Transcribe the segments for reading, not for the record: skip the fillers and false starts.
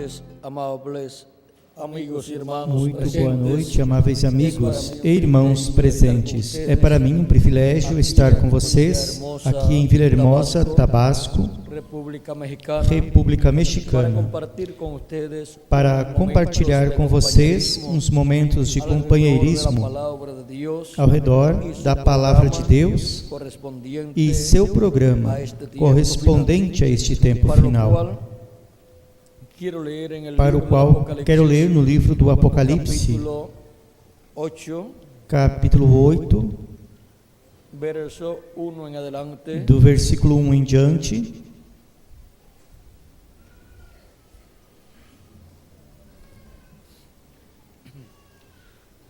noches, amables amigos e irmãos. Muito boa noite, amáveis amigos e irmãos presentes. É para mim um privilégio estar com vocês aqui em Villahermosa, Tabasco, República Mexicana, para compartilhar com vocês uns momentos de companheirismo ao redor da Palavra de Deus e seu programa correspondente a este tempo final, para o qual quero ler no livro do Apocalipse, capítulo 8, do versículo 1 em diante.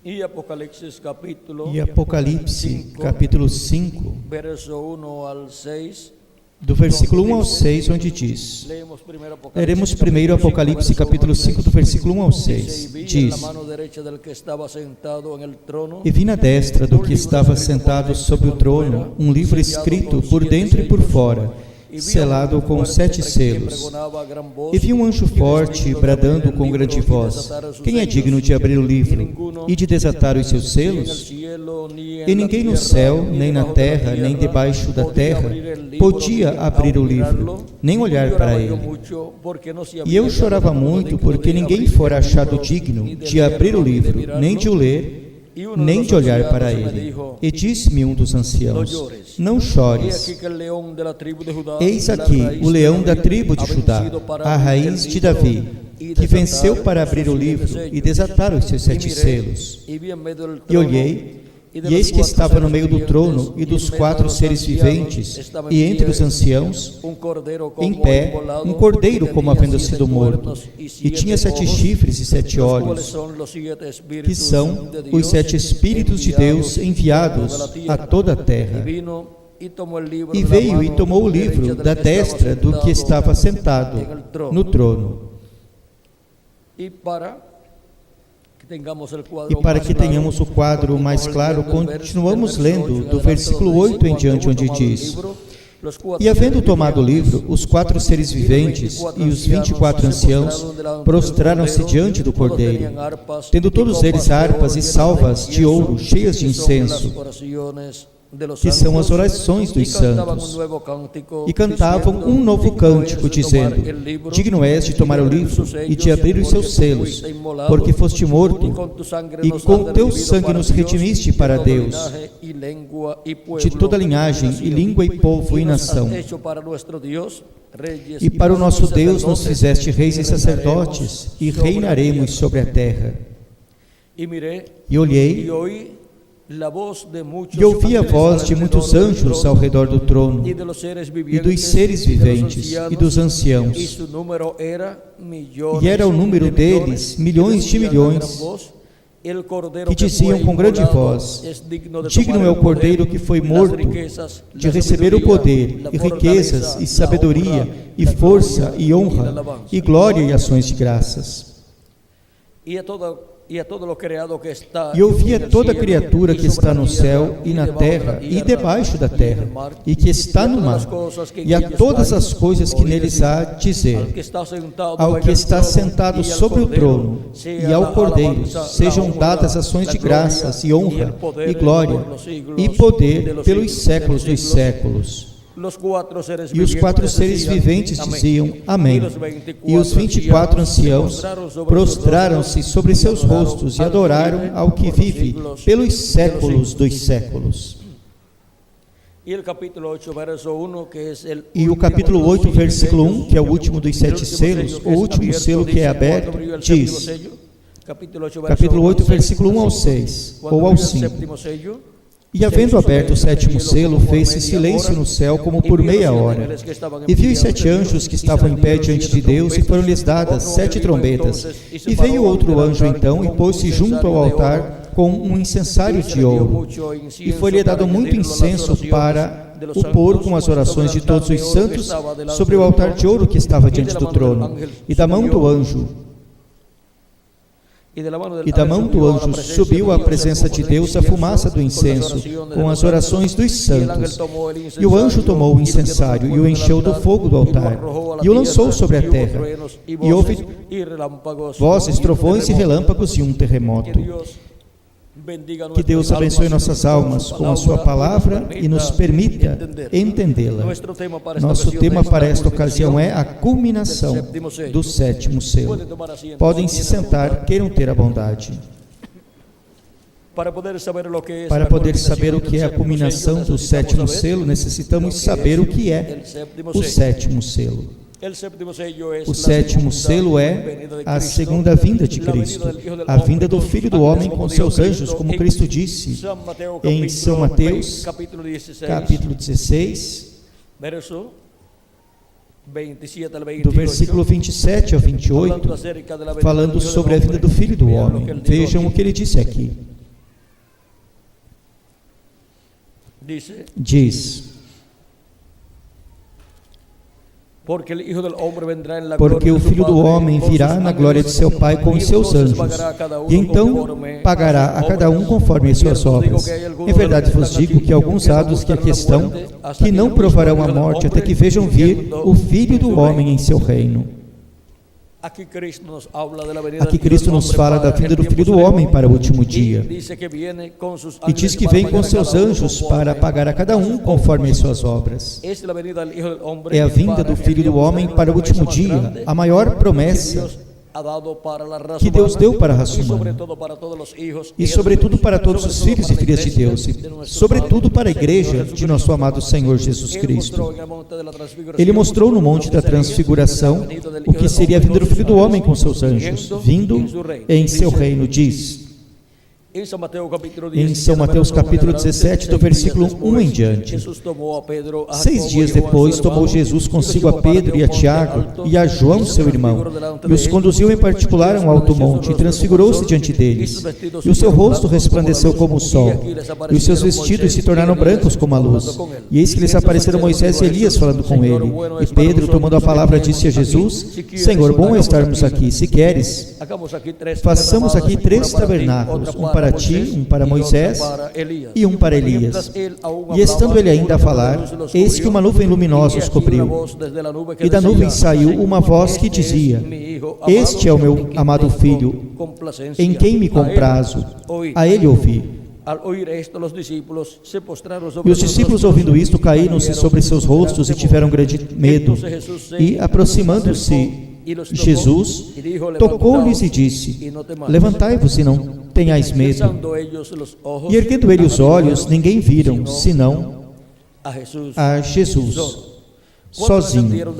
E Apocalipse capítulo 5, verso 1 ao 6. Do versículo 1 ao 6, onde diz: leremos primeiro Apocalipse capítulo 5, do versículo 1 ao 6. Diz: E vi na destra do que estava sentado sobre o trono um livro escrito por dentro e por fora, selado com 7 selos. E vi um anjo forte bradando com grande voz: Quem é digno de abrir o livro e de desatar os seus selos? E ninguém no céu, nem na terra, nem debaixo da terra podia abrir o livro, nem olhar para ele. E eu chorava muito, porque ninguém fora achado digno de abrir o livro, nem de o ler, nem de olhar para ele. E disse-me um dos anciãos: Não chores. Eis aqui o leão da tribo de Judá, a raiz de Davi, que venceu para abrir o livro e desatar os seus 7 selos. E olhei, e eis que estava no meio do trono e dos 4 seres viventes, e entre os anciãos, em pé, um cordeiro como havendo sido morto, e tinha 7 chifres e 7 olhos, que são os 7 Espíritos de Deus enviados a toda a terra. E veio e tomou o livro da destra do que estava sentado no trono. E para que tenhamos o quadro mais claro, continuamos lendo do versículo 8 em diante, onde diz: E havendo tomado o livro, os 4 seres viventes e os 24 anciãos prostraram-se diante do Cordeiro, tendo todos eles harpas e salvas de ouro cheias de incenso, que são as orações dos santos, e cantavam um novo cântico, dizendo: Digno és de tomar o livro e de abrir os seus selos, porque foste morto, e com teu sangue nos redimiste para Deus, de toda linhagem e língua e povo e nação. E para o nosso Deus nos fizeste reis e sacerdotes, e reinaremos sobre a terra. E olhei, e ouvi a voz de muitos anjos ao redor do trono, e dos seres viventes, e dos anciãos. E era o número deles, milhões de milhões, que diziam com grande voz: Digno é o Cordeiro que foi morto de receber o poder, e riquezas, e sabedoria, e força, e honra, e glória, e ações de graças. E ouvi a toda criatura que está no céu e na terra e debaixo da terra, e que está no mar, e a todas as coisas que neles há, dizer: Ao que está sentado sobre o trono e ao Cordeiro sejam dadas ações de graças e honra e glória e poder pelos séculos dos séculos. E os 4 seres viventes diziam: Amém. E os 24 anciãos prostraram-se sobre seus rostos e adoraram ao que vive pelos séculos dos séculos. E o capítulo 8, versículo 1, que é o último dos 7 selos, o último selo que é aberto, diz: capítulo 8, versículo 1 ao 6, ou ao 5. E havendo aberto o 7º selo, fez-se silêncio no céu como por meia hora. E viu os 7 anjos que estavam em pé diante de Deus, e foram-lhes dadas 7 trombetas. E veio outro anjo então, e pôs-se junto ao altar com um incensário de ouro. E foi-lhe dado muito incenso para o pôr com as orações de todos os santos sobre o altar de ouro que estava diante do trono. E da mão do anjo E da mão do anjo subiu à presença de Deus a fumaça do incenso, com as orações dos santos. E o anjo tomou o incensário e o encheu do fogo do altar, e o lançou sobre a terra. E houve vozes, trovões e relâmpagos e um terremoto. Que Deus abençoe nossas almas com a sua palavra e nos permita entendê-la. Nosso tema para esta ocasião é a culminação do sétimo selo. Podem se sentar, queiram ter a bondade. Para poder saber o que é a culminação do sétimo selo, necessitamos saber o que é o sétimo selo. O sétimo selo é a segunda vinda de Cristo, a vinda do Filho do Homem com seus anjos, como Cristo disse em São Mateus, capítulo 16, do versículo 27 ao 28, falando sobre a vinda do Filho do Homem. Vejam o que ele disse aqui. Diz: porque o Filho do Homem virá na glória de seu Pai com os seus anjos, e então pagará a cada um conforme as suas obras. Em verdade vos digo que alguns há dos que aqui estão, que não provarão a morte até que vejam vir o Filho do Homem em seu reino. Aqui Cristo nos fala da vinda do Filho do Homem para o último dia. E diz que vem com seus anjos para pagar a cada um conforme as suas obras. É a vinda do Filho do Homem para o último dia, a maior promessa que Deus deu para a raça humana, e sobretudo para todos os filhos e filhas de Deus, e sobretudo para a igreja de nosso amado Senhor Jesus Cristo. Ele mostrou no Monte da Transfiguração o que seria a vinda do Filho do Homem com seus anjos, vindo em seu reino, diz em São Mateus capítulo 17, do versículo 1 em diante. 6 dias depois, tomou Jesus consigo a Pedro e a Tiago e a João, seu irmão, e os conduziu em particular a um alto monte, e transfigurou-se diante deles. E o seu rosto resplandeceu como o sol, e os seus vestidos se tornaram brancos como a luz. E eis que lhes apareceram Moisés e Elias falando com ele. E Pedro, tomando a palavra, disse a Jesus: Senhor, bom é estarmos aqui. Se queres, façamos aqui 3 tabernáculos, um para ti, um para Moisés e um para Elias. E estando ele ainda a falar, eis que uma nuvem luminosa os cobriu. E da nuvem saiu uma voz que dizia: Este é o meu amado Filho, em quem me comprazo. A ele ouvi. E os discípulos, ouvindo isto, caíram-se sobre seus rostos e tiveram grande medo. E, aproximando-se Jesus, tocou-lhes e disse: Levantai-vos e não tenhais medo. E erguendo ele os olhos, ninguém viram, senão a Jesus, sozinho.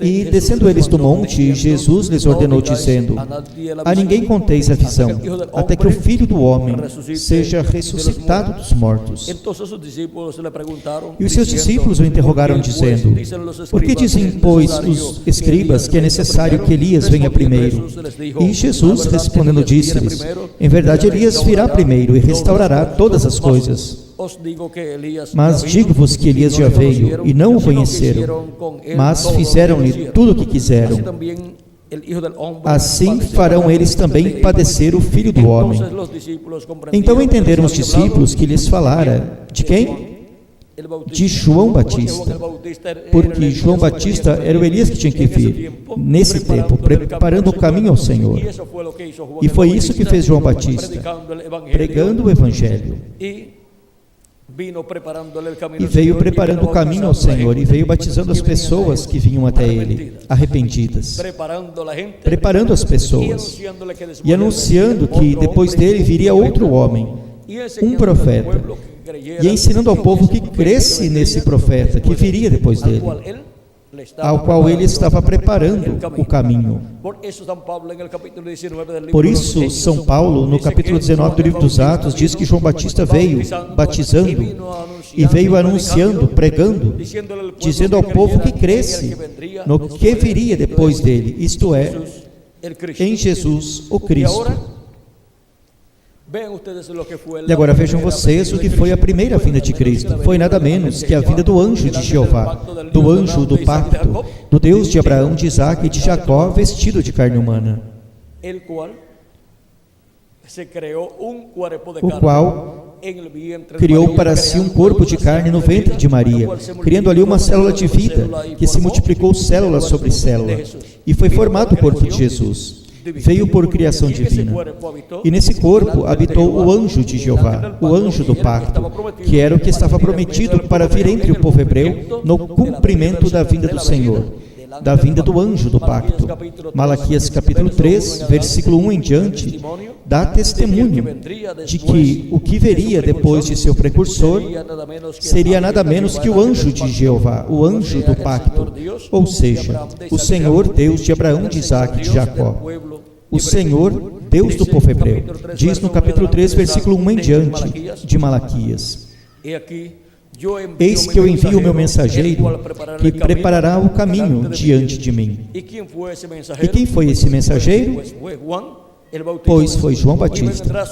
E descendo eles do monte, Jesus lhes ordenou, dizendo: A ninguém conteis a visão, até que o Filho do Homem seja ressuscitado dos mortos. E os seus discípulos o interrogaram, dizendo: Por que dizem, pois, os escribas que é necessário que Elias venha primeiro? E Jesus, respondendo, disse-lhes: Em verdade, Elias virá primeiro e restaurará todas as coisas. Mas digo-vos que Elias já veio, e não o conheceram, mas fizeram-lhe tudo o que quiseram. Assim farão eles também padecer o Filho do Homem. Então entenderam os discípulos que lhes falara. De quem? De João Batista, porque João Batista era o Elias que tinha que vir nesse tempo, preparando o caminho ao Senhor. E foi isso que fez João Batista, pregando o Evangelho. E veio preparando o caminho ao Senhor, e veio batizando as pessoas que vinham até Ele, arrependidas, preparando as pessoas, e anunciando que depois dele viria outro homem, um profeta, e ensinando ao povo que cresce nesse profeta, que viria depois dele, ao qual ele estava preparando o caminho. Por isso, São Paulo, no capítulo 19 do livro dos Atos, diz que João Batista veio batizando e veio anunciando, pregando, dizendo ao povo que cresce no que viria depois dele, isto é, em Jesus o Cristo. E agora vejam vocês o que foi a primeira vinda de Cristo. Foi nada menos que a vinda do anjo de Jeová, do anjo do pacto, do Deus de Abraão, de Isaque e de Jacó, vestido de carne humana. o qual criou para si um corpo de carne no ventre de Maria, criando ali uma célula de vida, que se multiplicou célula sobre célula, e foi formado o corpo de Jesus. Veio por criação divina. E nesse corpo habitou o anjo de Jeová, o anjo do pacto, que era o que estava prometido para vir entre o povo hebreu no cumprimento da vinda do Senhor, da vinda do anjo do pacto. Malaquias capítulo 3, versículo 1 em diante, dá testemunho de que o que veria depois de seu precursor seria nada menos que o anjo de Jeová, o anjo do pacto, ou seja, o Senhor Deus de Abraão, de Isaque e de Jacó. O Senhor Deus do povo hebreu, diz no capítulo 3, versículo 1 em diante de Malaquias: eis que eu envio o meu mensageiro, que preparará o caminho diante de mim. E quem foi esse mensageiro? Pois foi João Batista.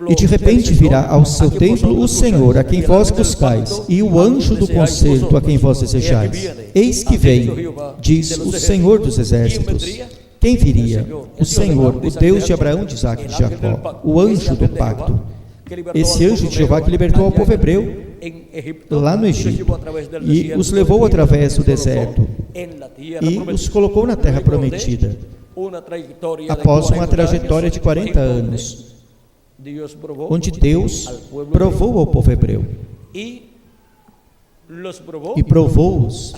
E de repente virá ao seu templo o Senhor, a quem vós buscais, e o anjo do concerto, a quem vós desejais. Eis que vem, diz o Senhor dos exércitos. Quem viria? O Senhor, o Deus de Abraão, de Isaque e de Jacó, o anjo do pacto. Esse anjo de Jeová que libertou ao povo hebreu lá no Egito e os levou através do deserto e os colocou na terra prometida, após uma trajetória de 40 anos, onde Deus provou ao povo hebreu e provou-os,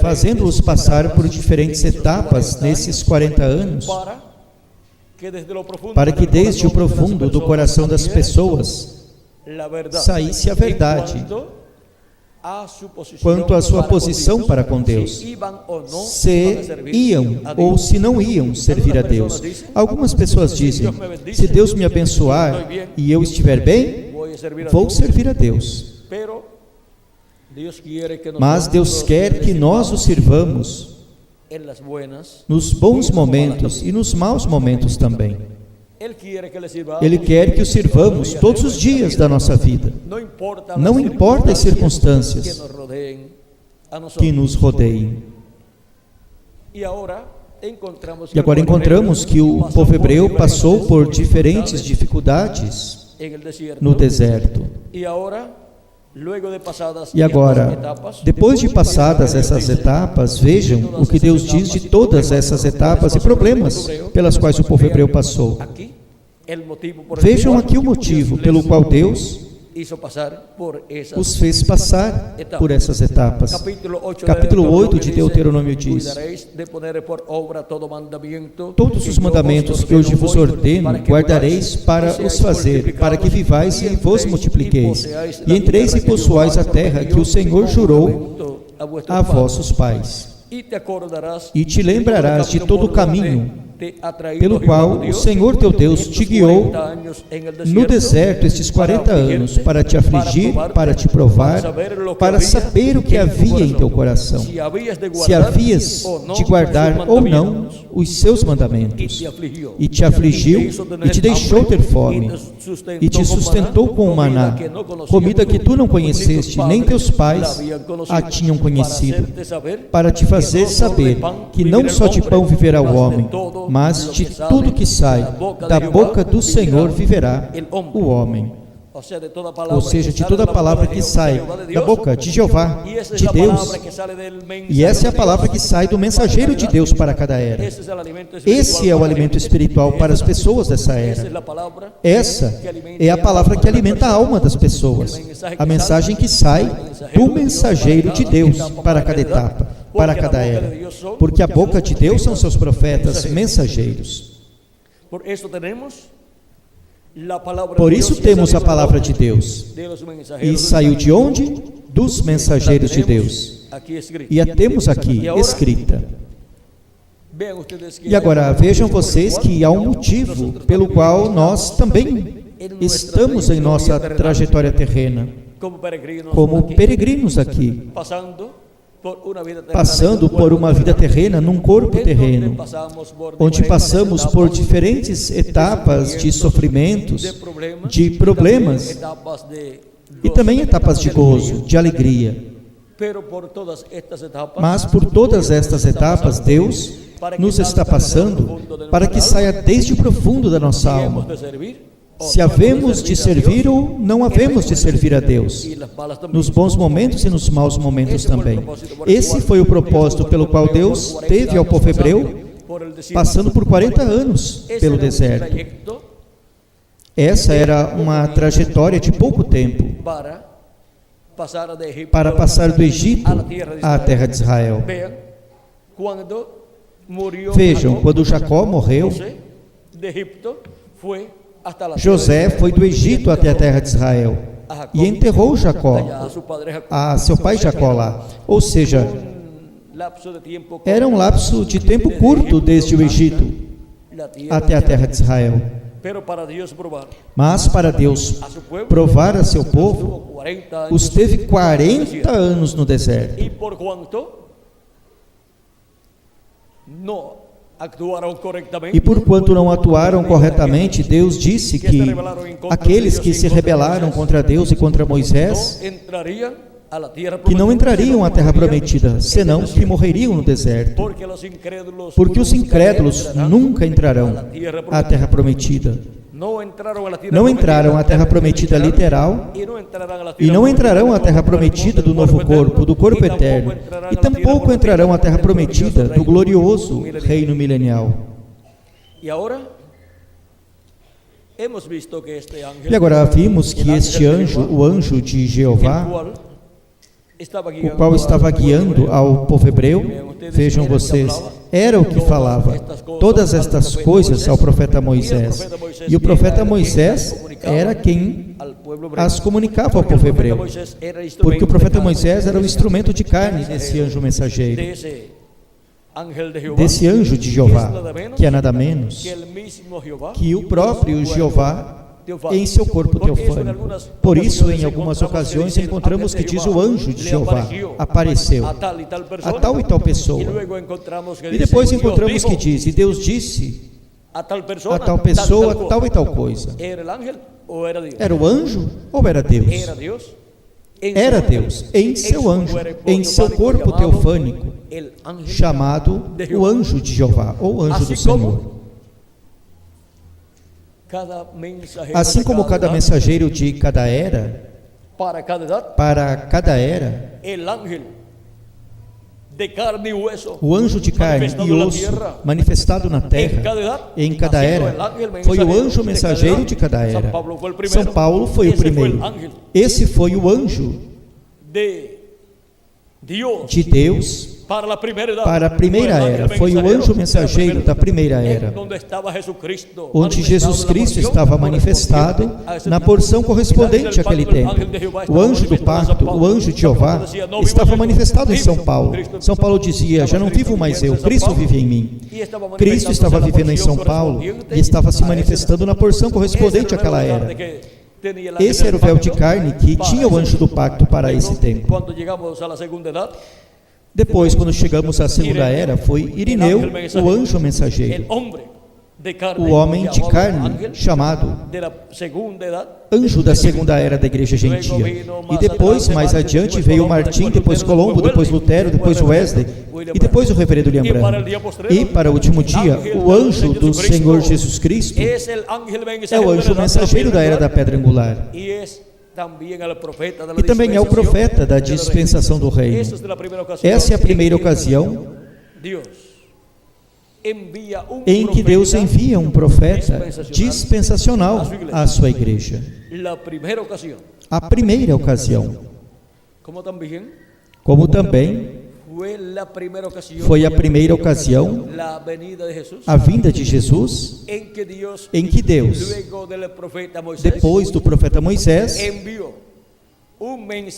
fazendo-os passar por diferentes etapas nesses 40 anos, para que desde o profundo do coração das pessoas saísse a verdade quanto à sua posição para com Deus, se iam ou se não iam servir a Deus. Algumas pessoas dizem: se Deus me abençoar e eu estiver bem, vou servir a Deus. Mas Deus quer que nós o sirvamos nos bons momentos e nos maus momentos também. Ele quer que o sirvamos todos os dias da nossa vida, não importa as circunstâncias que nos rodeiem. E agora encontramos que o povo hebreu passou por diferentes dificuldades no deserto. E agora, depois de passadas essas etapas, vejam o que Deus diz de todas essas etapas e problemas pelas quais o povo hebreu passou. Vejam aqui o motivo pelo qual Deus os fez passar por essas etapas. Capítulo 8 de Deuteronômio diz: todos os mandamentos que hoje vos ordeno guardareis para os fazer, para que vivais e vos multipliqueis, e entreis e possuais a terra que o Senhor jurou a vossos pais. E te lembrarás de todo o caminho pelo qual o Senhor teu Deus te guiou no deserto estes 40 anos, para te afligir, para te provar, para saber o que havia em teu coração, se havias de guardar ou não os seus mandamentos. E te afligiu, e te deixou ter fome, e te sustentou com o maná, comida que tu não conheceste, nem teus pais a tinham conhecido, para te fazer saber que não só de pão viverá o homem, mas de tudo que sai da boca do Senhor viverá o homem. Ou seja, de toda a palavra que sai da boca de Jeová, de Deus. E essa é a palavra que sai do mensageiro de Deus para cada era. Esse é o alimento espiritual para as pessoas dessa era. Essa é a palavra que alimenta a alma das pessoas. A mensagem que sai do mensageiro de Deus para cada etapa, para cada era. Porque a boca de Deus são seus profetas mensageiros. Por isso temos a palavra de Deus. E saiu de onde? Dos mensageiros de Deus. E a temos aqui escrita. E agora vejam vocês que há um motivo pelo qual nós também estamos em nossa trajetória terrena, como peregrinos aqui, passando por uma vida terrena, num corpo terreno, onde passamos por diferentes etapas de sofrimentos, de problemas, e também etapas de gozo, de alegria. Mas por todas estas etapas, Deus nos está passando para que saia desde o profundo da nossa alma se havemos de servir ou não havemos de servir a Deus, nos bons momentos e nos maus momentos também. Esse foi o propósito pelo qual Deus teve ao povo hebreu passando por 40 anos pelo deserto. Essa era uma trajetória de pouco tempo para passar do Egito à terra de Israel. Vejam, quando Jacó morreu, José foi do Egito até a terra de Israel e enterrou Jacó, a seu pai Jacó lá. Ou seja, era um lapso de tempo curto desde o Egito até a terra de Israel. Mas para Deus provar a seu povo, os teve 40 anos no deserto. E por quanto não atuaram corretamente, Deus disse que aqueles que se rebelaram contra Deus e contra Moisés, que não entrariam à terra prometida, senão que morreriam no deserto. Porque os incrédulos nunca entrarão à terra prometida. Não entraram à terra prometida literal e não entrarão à terra prometida do novo corpo, do corpo eterno, e tampouco entrarão à terra prometida do glorioso reino milenial. E agora vimos que este anjo, o anjo de Jeová, o qual estava guiando ao povo hebreu, vejam vocês, era o que falava todas estas coisas ao profeta Moisés. E o profeta Moisés era quem as comunicava ao povo hebreu, porque o profeta Moisés era o instrumento de carne desse anjo mensageiro, desse anjo de Jeová, que é nada menos que o próprio Jeová em seu corpo teofânico. Por isso, em algumas ocasiões, encontramos que diz o anjo de Jeová apareceu a tal e tal pessoa. E depois encontramos que diz, e Deus disse a tal pessoa tal e tal coisa. Era o anjo ou era Deus? Era Deus, em seu anjo, em seu corpo teofânico, chamado o anjo de Jeová, ou anjo do Senhor. Assim como cada mensageiro de cada era, para cada era, o anjo de carne e osso manifestado na terra, em cada era, foi o anjo mensageiro de cada era. São Paulo foi o primeiro. Esse foi o anjo de Deus para a primeira era, foi o anjo mensageiro da primeira era, onde Jesus Cristo estava manifestado na porção correspondente àquele tempo. O anjo do pacto, o anjo de Jeová, estava manifestado em São Paulo. São Paulo dizia, já não vivo mais eu, Cristo vive em mim. Cristo estava vivendo em São Paulo e estava se manifestando na porção correspondente àquela era. Esse era o véu de carne que tinha o anjo do pacto para esse tempo. Depois, quando chegamos à segunda era, foi Irineu, o anjo mensageiro, o homem de carne, chamado anjo da segunda era da igreja gentia. E depois, mais adiante, veio Martim, depois Colombo, depois Lutero, depois Wesley, e depois o reverendo William Branham. E para o último dia, o anjo do Senhor Jesus Cristo é o anjo mensageiro da era da pedra angular. E também é o profeta da dispensação do reino. Essa é a primeira ocasião em que Deus envia um profeta dispensacional à sua igreja. A primeira ocasião. Como também foi a primeira ocasião, a vinda de Jesus, em que Deus, depois do profeta Moisés,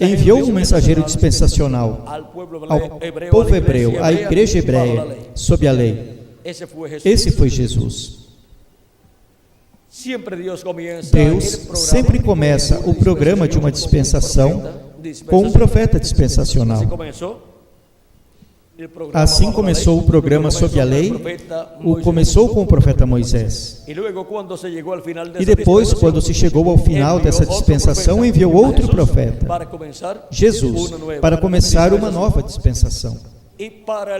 enviou um mensageiro dispensacional ao povo hebreu, à igreja hebreia, sob a lei. Esse foi Jesus. Deus sempre começa o programa de uma dispensação com um profeta dispensacional. Assim começou o programa sobre a lei, começou com o profeta Moisés. E depois, quando se chegou ao final dessa dispensação, enviou outro profeta, Jesus, para começar uma nova dispensação. E para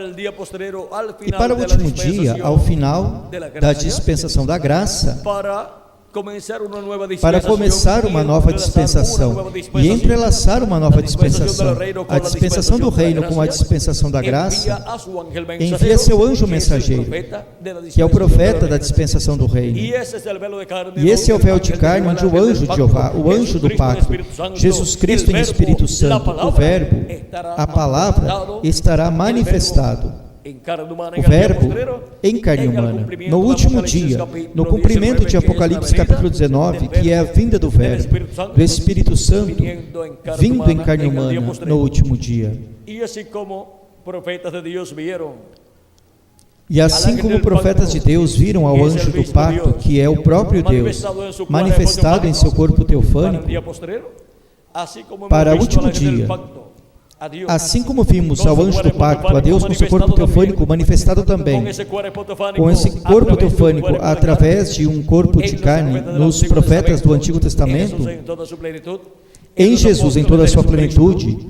o último dia, ao final da dispensação da graça, para começar uma nova dispensação e entrelaçar uma nova dispensação, a dispensação do reino com a dispensação da graça, envia seu anjo mensageiro, que é o profeta da dispensação do reino. E esse é o véu de carne onde o anjo de Jeová, o anjo do pacto, Jesus Cristo em Espírito Santo, o Verbo, a palavra, estará manifestado. O Verbo em carne humana, no último dia, no cumprimento de Apocalipse capítulo 19, que é a vinda do Verbo, do Espírito Santo, vindo em carne humana no último dia. E assim como profetas de Deus viram ao anjo do pacto, que é o próprio Deus, manifestado em seu corpo teofânico, para o último dia, assim como vimos ao anjo do pacto, a Deus com seu corpo teofânico manifestado também, com esse corpo teofânico através de um corpo de carne, nos profetas do Antigo Testamento, em Jesus em toda a sua plenitude,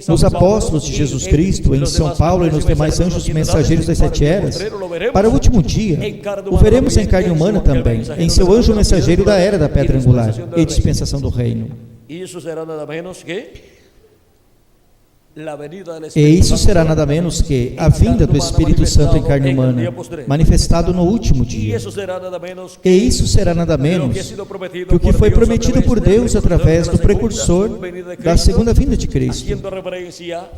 nos apóstolos de Jesus Cristo, em São Paulo e nos demais anjos mensageiros das 7 eras, para o último dia, o veremos em carne humana também, em seu anjo mensageiro da era da pedra angular e dispensação do reino. E isso será nada menos que a vinda do Espírito Santo em carne humana, manifestado no último dia. E isso será nada menos que o que foi prometido por Deus através do precursor da segunda vinda de Cristo,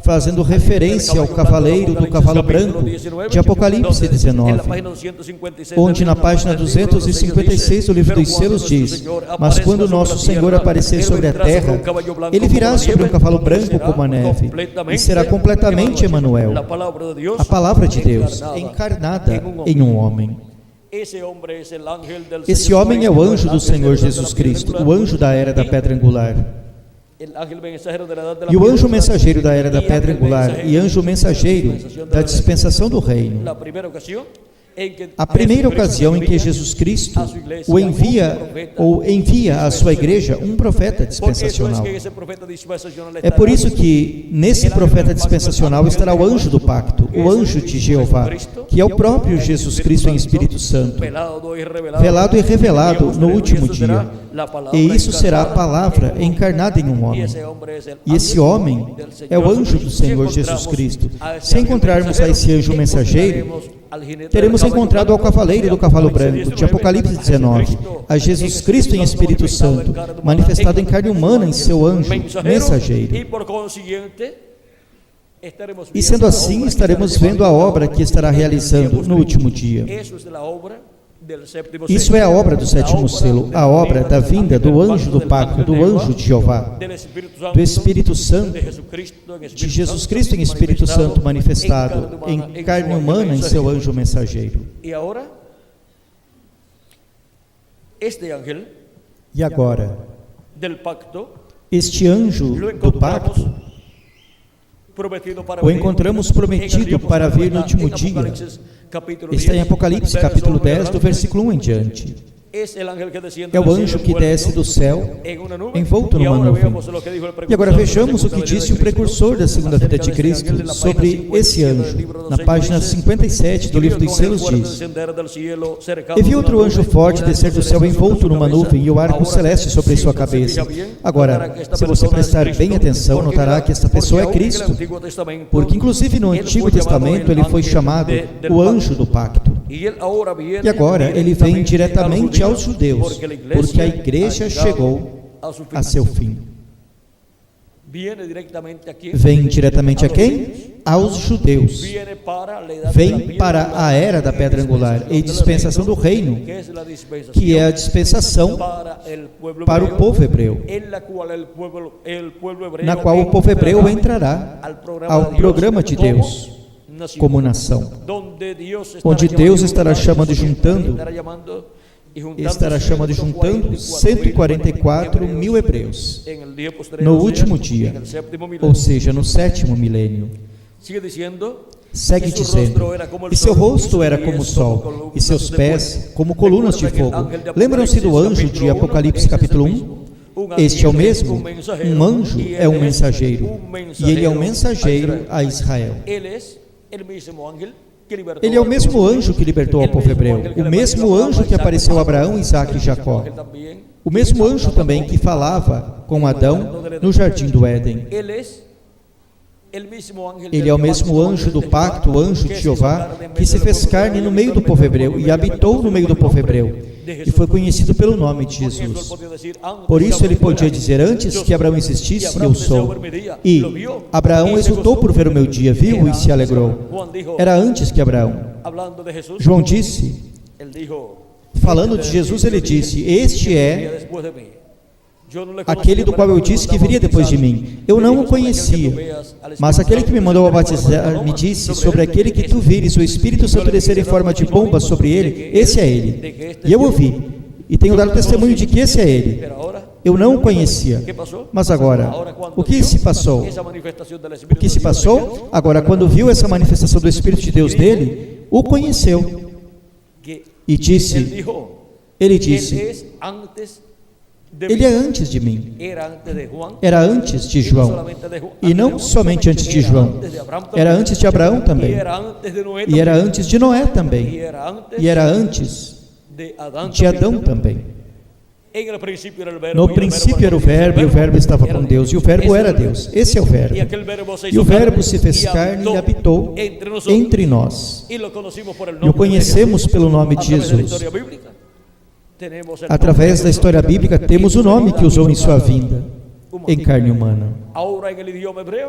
fazendo referência ao cavaleiro do cavalo branco de Apocalipse 19, onde na página 256 do livro dos selos diz: mas quando nosso Senhor aparecer sobre a terra, ele virá sobre um cavalo branco como a neve, e será completamente Emanuel, a palavra de Deus encarnada em um homem. Esse homem é o anjo do Senhor Jesus Cristo, o anjo da era da pedra angular. E o anjo mensageiro da era da pedra angular e anjo mensageiro da dispensação do reino. A primeira ocasião em que Jesus Cristo o envia ou envia à sua igreja um profeta dispensacional. É por isso que nesse profeta dispensacional estará o anjo do pacto, o anjo de Jeová, que é o próprio Jesus Cristo em Espírito Santo, velado e revelado no último dia. E isso será a palavra encarnada em um homem. E esse homem é o anjo do Senhor Jesus Cristo. Se encontrarmos a esse anjo mensageiro, teremos encontrado ao cavaleiro do cavalo branco, de Apocalipse 19, a Jesus Cristo em Espírito Santo, manifestado em carne humana em seu anjo mensageiro. E sendo assim, estaremos vendo a obra que estará realizando no último dia. Isso é a obra do sétimo selo, a obra da vinda do anjo do pacto, do anjo de Jeová, do Espírito Santo, de Jesus Cristo em Espírito Santo manifestado em carne humana em seu anjo mensageiro. E agora, este anjo do pacto o encontramos prometido para vir no último dia. Está em Apocalipse capítulo 10, do versículo 1 em diante. É o anjo que desce do céu, envolto numa nuvem. E agora vejamos o que disse o precursor da segunda vinda de Cristo sobre esse anjo. Na página 57 do livro dos selos diz: e vi outro anjo forte descer do céu envolto numa nuvem e o arco celeste sobre sua cabeça. Agora, se você prestar bem atenção, notará que esta pessoa é Cristo, porque inclusive no Antigo Testamento ele foi chamado o anjo do pacto. E agora ele vem diretamente aos judeus, porque a igreja chegou a seu fim. Vem diretamente a quem? Aos judeus. Vem para a era da pedra angular e dispensação do reino, que é a dispensação para o povo hebreu, na qual o povo hebreu entrará ao programa de Deus como nação, onde Deus estará chamando e juntando 144 mil hebreus no último dia, ou seja, no sétimo milênio. segue dizendo: e seu rosto era como o sol, e seus pés como colunas de fogo. Lembram-se do anjo de Apocalipse capítulo 1? Este é o mesmo. Um anjo é um mensageiro, e ele é um mensageiro a Israel. Ele é o mesmo anjo que libertou ao povo hebreu, o mesmo anjo que apareceu a Abraão, Isaque e Jacó, o mesmo anjo também que falava com Adão no jardim do Éden. Ele é o mesmo anjo do pacto, o anjo de Jeová, que se fez carne no meio do povo hebreu e habitou no meio do povo hebreu, e foi conhecido pelo nome de Jesus. Por isso ele podia dizer: antes que Abraão existisse, eu sou. E Abraão exultou por ver o meu dia, viu e se alegrou. Era antes que Abraão. João disse, falando de Jesus, ele disse: este é aquele do qual eu disse que viria depois de mim. Eu não o conhecia, mas aquele que me mandou a batizar me disse: sobre aquele que tu vires o Espírito Santo descer em forma de pomba sobre ele, esse é ele. E eu ouvi, e tenho dado testemunho de que esse é ele. Eu não o conhecia, mas agora, o que se passou? O que se passou? Agora, quando viu essa manifestação do Espírito de Deus nele, o conheceu. E disse, ele disse: ele é antes de mim, era antes de João, e não somente antes de João, era antes de Abraão também, e era antes de Noé também, e era antes de Adão também. No princípio era o Verbo, e o Verbo estava com Deus, e o Verbo era Deus. Esse é o Verbo. E o Verbo se fez carne e habitou entre nós, e o conhecemos pelo nome de Jesus. Através da história bíblica temos o nome que usou em sua vinda em carne humana.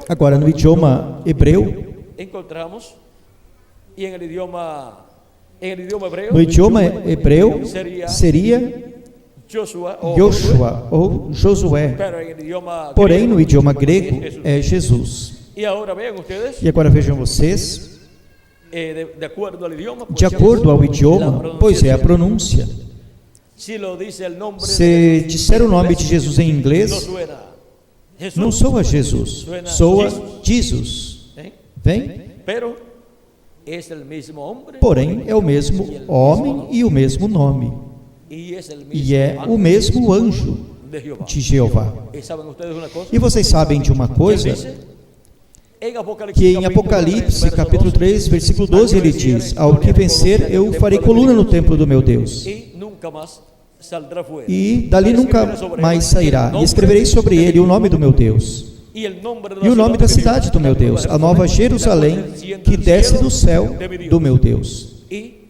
Agora, no idioma hebreu, seria Joshua ou Josué, porém no idioma grego é Jesus. E agora vejam vocês, de acordo ao idioma, pois é a pronúncia. Se disser o nome de Jesus em inglês, não soa Jesus, soa Jesus. Vem? Porém, é o mesmo homem e o mesmo nome. E é o mesmo anjo de Jeová. E vocês sabem de uma coisa? Que em Apocalipse capítulo 3, versículo 12, ele diz: ao que vencer, eu farei coluna no templo do meu Deus, e dali nunca mais sairá, e escreverei sobre ele o nome do meu Deus, e o nome da cidade do meu Deus, a nova Jerusalém, que desce do céu do meu Deus, e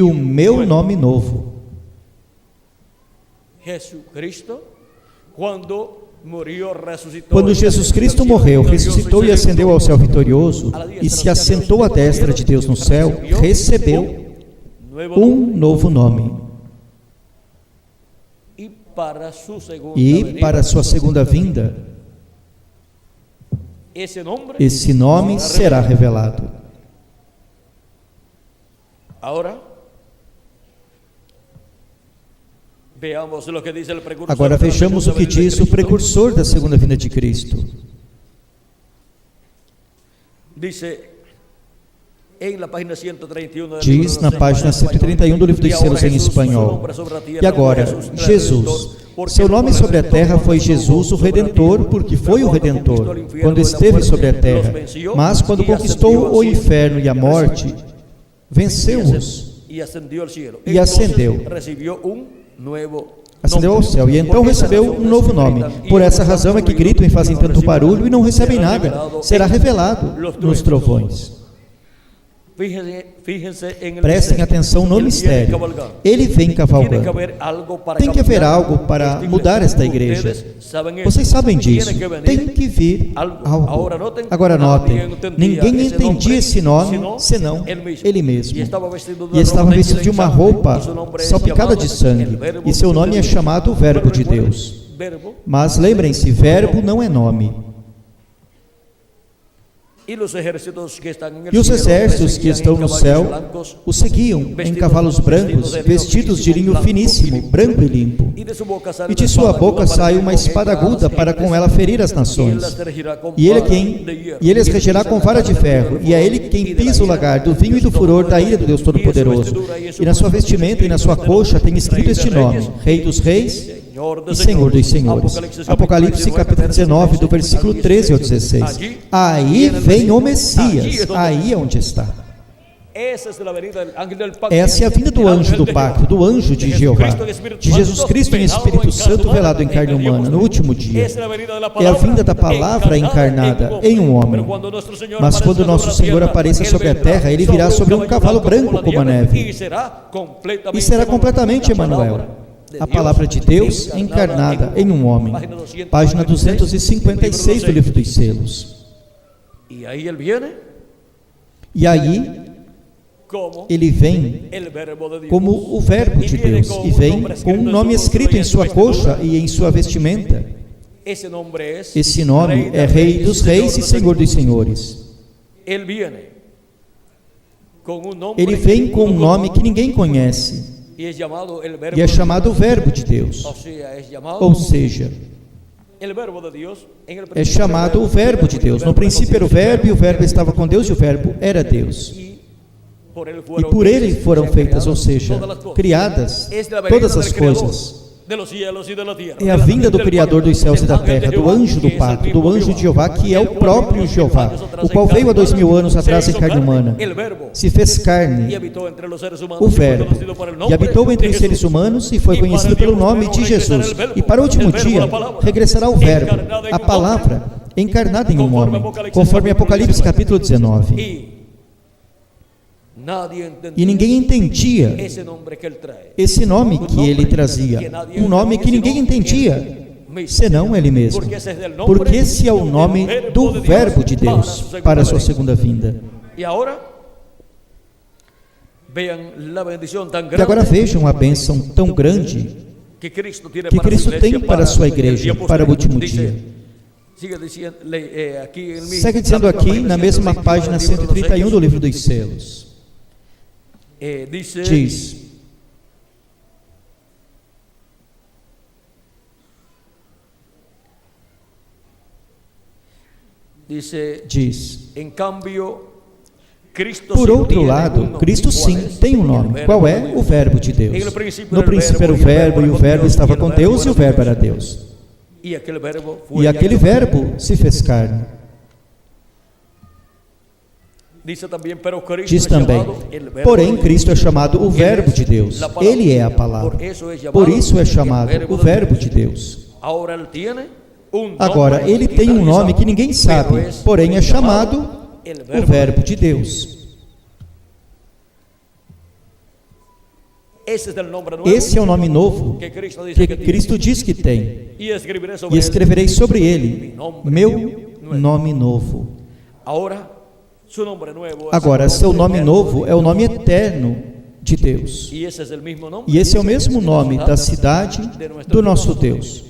o meu nome novo. Quando Jesus Cristo morreu, ressuscitou e ascendeu ao céu vitorioso, e se assentou à destra de Deus no céu, recebeu um novo nome. E para a sua segunda vinda, esse nome será revelado. Agora vejamos o que diz o precursor da segunda vinda de Cristo. Diz na página 131 do livro dos Selos em espanhol: e agora, Jesus, seu nome sobre a terra foi Jesus o Redentor, porque foi o Redentor quando esteve sobre a terra, mas quando conquistou o inferno e a morte, venceu-os e ascendeu ao céu, e então recebeu um novo nome. Por essa razão é que gritam e fazem tanto barulho e não recebem nada. Será revelado nos trovões. Prestem atenção no mistério. Ele vem cavalgando. Tem que haver algo para mudar esta igreja. Vocês sabem disso. Tem que vir algo. Agora notem, ninguém entendia esse nome senão ele mesmo. E estava vestido de uma roupa salpicada de sangue, e seu nome é chamado Verbo de Deus. Mas lembrem-se, verbo não é nome. E os exércitos que estão no céu o seguiam em cavalos brancos, vestidos de linho finíssimo, branco e limpo. E de sua boca sai uma espada aguda para com ela ferir as nações. E ele as regerá com vara de ferro, e é ele quem pisa o lagar do vinho e do furor da ira do Deus Todo-Poderoso. E na sua vestimenta e na sua coxa tem escrito este nome: Rei dos Reis e Senhor dos Senhores. Apocalipse capítulo 19, do versículo 13 ao 16. Aí vem o Messias, aí é onde está. Essa é a vinda do anjo do pacto, do anjo de Jeová, de Jesus Cristo em Espírito Santo velado em carne humana, no último dia. É a vinda da palavra encarnada em um homem. Mas quando nosso Senhor apareça sobre a terra, ele virá sobre um cavalo branco como a neve. E será completamente Emanuel, a palavra de Deus encarnada em um homem. Página 256 do livro dos selos. E aí ele vem como o verbo de Deus, e vem com um nome escrito em sua coxa e em sua vestimenta. Esse nome é Rei dos Reis e Senhor dos Senhores. Ele vem com um nome que ninguém conhece, e é chamado o Verbo de Deus. Ou seja, é chamado o Verbo de Deus. No princípio era o Verbo, e o Verbo estava com Deus, e o Verbo era Deus. E por ele foram feitas, ou seja, criadas todas as coisas. É a vinda do Criador dos céus e da terra, do anjo do pacto, do anjo de Jeová, que é o próprio Jeová, o qual veio há 2000 anos atrás em carne humana, se fez carne, o Verbo, e habitou entre os seres humanos e foi conhecido pelo nome de Jesus. E para o último dia regressará o Verbo, a palavra encarnada em um homem, conforme Apocalipse capítulo 19. E ninguém entendia esse nome que ele trazia, um nome que ninguém entendia, senão ele mesmo, porque esse é o nome do Verbo de Deus para a sua segunda vinda. E agora vejam a bênção tão grande que Cristo tem para a sua igreja, para o último dia. Segue dizendo aqui, na mesma página 131 do livro dos selos. Diz, por outro lado, Cristo sim tem um nome. Qual é? O Verbo de Deus. No princípio era o Verbo, e o Verbo estava com Deus, e o Verbo era Deus. E aquele Verbo se fez carne. Diz também, porém Cristo é chamado o Verbo de Deus. Ele é a palavra. Por isso é chamado o Verbo de Deus. Agora, ele tem um nome que ninguém sabe, porém é chamado o Verbo de Deus. Esse é o nome novo que Cristo diz que tem. E escreverei sobre ele meu nome novo. Agora, seu nome novo é o nome eterno de Deus. E esse é o mesmo nome da cidade do nosso Deus.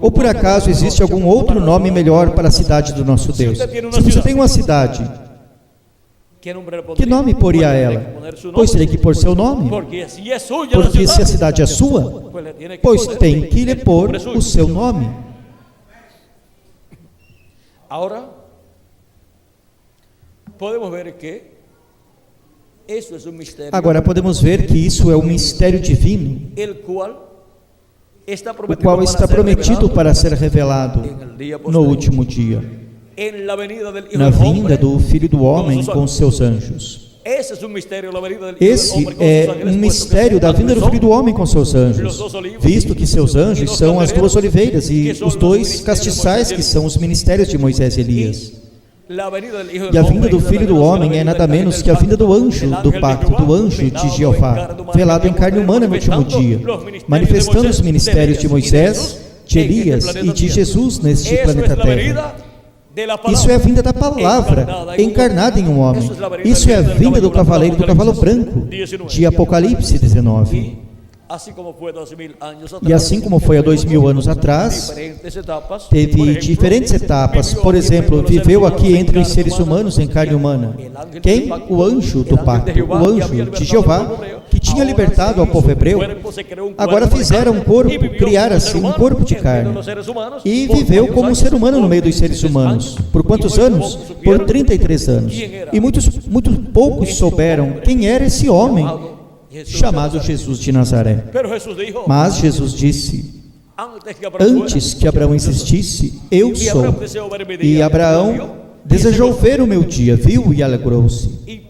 Ou por acaso existe algum outro nome melhor para a cidade do nosso Deus? Se você tem uma cidade, que nome poria ela? Pois teria que pôr seu nome. Porque se a cidade é sua, pois tem que lhe pôr o seu nome. Agora podemos ver que isso é um mistério divino, o qual está prometido para ser revelado no último dia, na vinda do Filho do Homem com seus anjos. Esse é um mistério da vinda do Filho do Homem com seus anjos, visto que seus anjos são as duas oliveiras e os dois castiçais que são os ministérios de Moisés e Elias. E a vinda do Filho do Homem é nada menos que a vinda do anjo do pacto, do anjo de Jeová, velado em carne humana no último dia, manifestando os ministérios de Moisés, de Elias e de Jesus neste planeta Terra. Isso é a vinda da palavra encarnada em um homem. Isso é a vinda do cavaleiro do cavalo branco, de Apocalipse 19. E assim como foi há 2000 anos atrás, teve diferentes etapas. Por exemplo, viveu aqui entre os seres humanos em carne humana. Quem? O anjo do pacto, o anjo de Jeová, que tinha libertado ao povo hebreu. Agora fizeram um corpo, criaram assim um corpo de carne. E viveu como um ser humano no meio dos seres humanos. Por quantos anos? Por 33 anos. E muito poucos souberam quem era esse homem chamado Jesus de Nazaré. Mas Jesus disse: antes que Abraão existisse, eu sou. E Abraão desejou ver o meu dia, viu e alegrou-se. E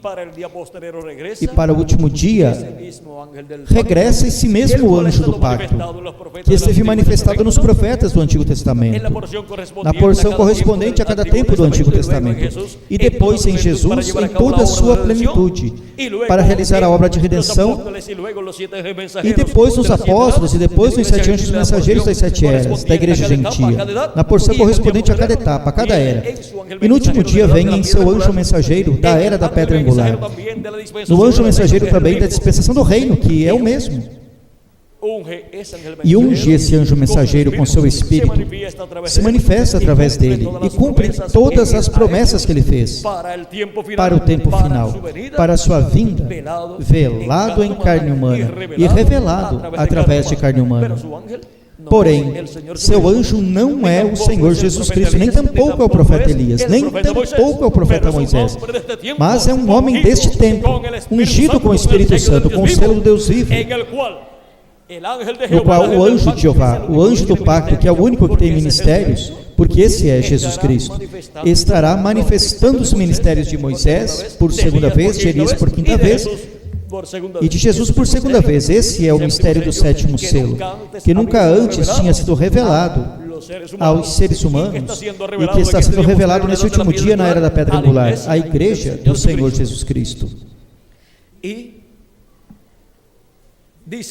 para o último dia, regressa esse mesmo anjo do pacto, que esteve manifestado nos profetas do Antigo Testamento, na porção correspondente a cada tempo do Antigo Testamento, e depois em Jesus, em toda a sua plenitude, para realizar a obra de redenção, e depois nos apóstolos, e depois nos 7 anjos mensageiros das 7 eras, da igreja gentia, na porção correspondente a cada etapa, a cada era. E no último dia vem em seu anjo mensageiro da era da pedra angular, no anjo mensageiro também da dispensação do reino, que é o mesmo, e unge esse anjo mensageiro com seu espírito, se manifesta através dele e cumpre todas as promessas que ele fez para o tempo final, para a sua vinda, velado em carne humana e revelado através de carne humana. Porém, seu anjo não é o Senhor Jesus Cristo, nem tampouco é o profeta Elias, nem tampouco é o profeta Moisés, mas é um homem deste tempo, ungido com o Espírito Santo, com o selo do Deus vivo, no qual o anjo de Jeová, o anjo do pacto, que é o único que tem ministérios, porque esse é Jesus Cristo, estará manifestando os ministérios de Moisés por segunda vez, de Elias por quinta vez, e de Jesus por segunda vez. Esse é o mistério do 7º selo, que nunca antes tinha sido revelado aos seres humanos, e que está sendo revelado nesse último dia na era da pedra angular, a igreja do Senhor Jesus Cristo. E diz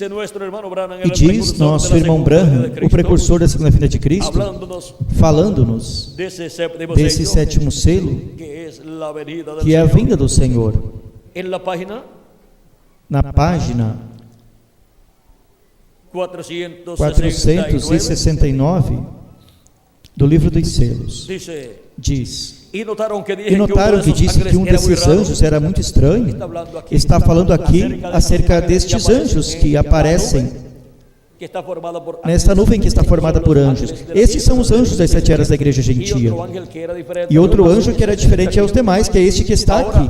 nosso irmão Branham, o precursor da segunda vinda de Cristo, falando-nos desse 7º selo, que é a vinda do Senhor. Na página 469 do livro dos selos, diz: e notaram que disse que um desses anjos era muito estranho. Está falando aqui acerca destes anjos que aparecem nesta nuvem que está formada por anjos. Esses são os anjos das 7 eras da igreja gentia. E outro anjo que era diferente aos demais, que é este que está aqui.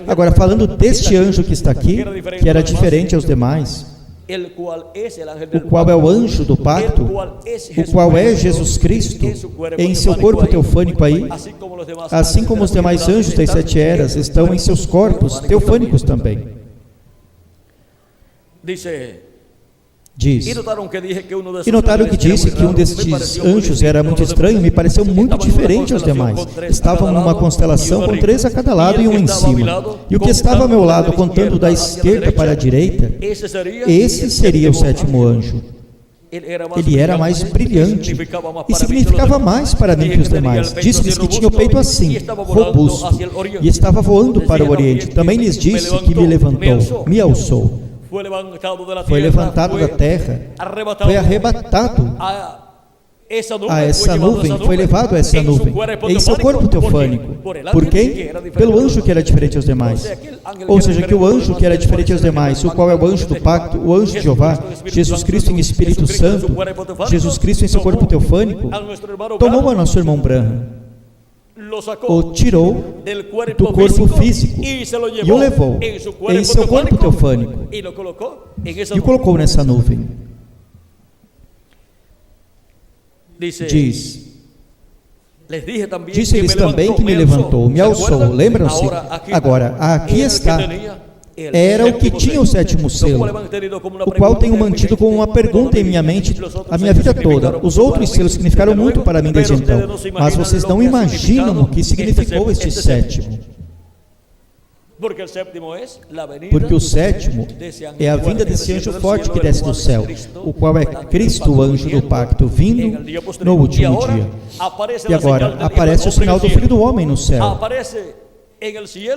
Agora, falando deste anjo que está aqui, que era diferente aos demais, o qual é o anjo do pacto, o qual é Jesus Cristo, em seu corpo teofânico aí, assim como os demais anjos das 7 eras estão em seus corpos teofânicos também. Diz: e notaram que disse que um destes anjos era muito estranho, me pareceu muito diferente aos demais. Estavam numa constelação com 3 a cada lado e um em cima. E o que estava ao meu lado, contando da esquerda para a direita, esse seria o 7º anjo. Ele era mais brilhante e significava mais para mim que os demais. Disse-lhes que tinha o peito assim, robusto, e estava voando para o Oriente. Também lhes disse que me levantou, me alçou. Foi levantado da terra, foi arrebatado a essa nuvem, foi levado a essa nuvem, em seu corpo teofânico. Por quem? Pelo anjo que era diferente aos demais. Ou seja, que o anjo que era diferente aos demais, o qual é o anjo do pacto, o anjo de Jeová, Jesus Cristo em Espírito Santo, Jesus Cristo em seu corpo teofânico, tomou a nosso irmão Branham, o tirou do corpo físico e o levou em seu corpo teofânico e o colocou nessa nuvem. Diz: disse-lhes também que me levantou, me alçou. Lembram-se? Agora, aqui está. Era o que tinha o 7º selo, o qual tenho mantido como uma pergunta em minha mente a minha vida toda. Os outros selos significaram muito para mim desde então, mas vocês não imaginam o que significou este 7º. Porque o 7º é a vinda desse anjo forte que desce do céu, o qual é Cristo, o anjo do pacto, vindo no último dia. E agora aparece o sinal do Filho do Homem no céu.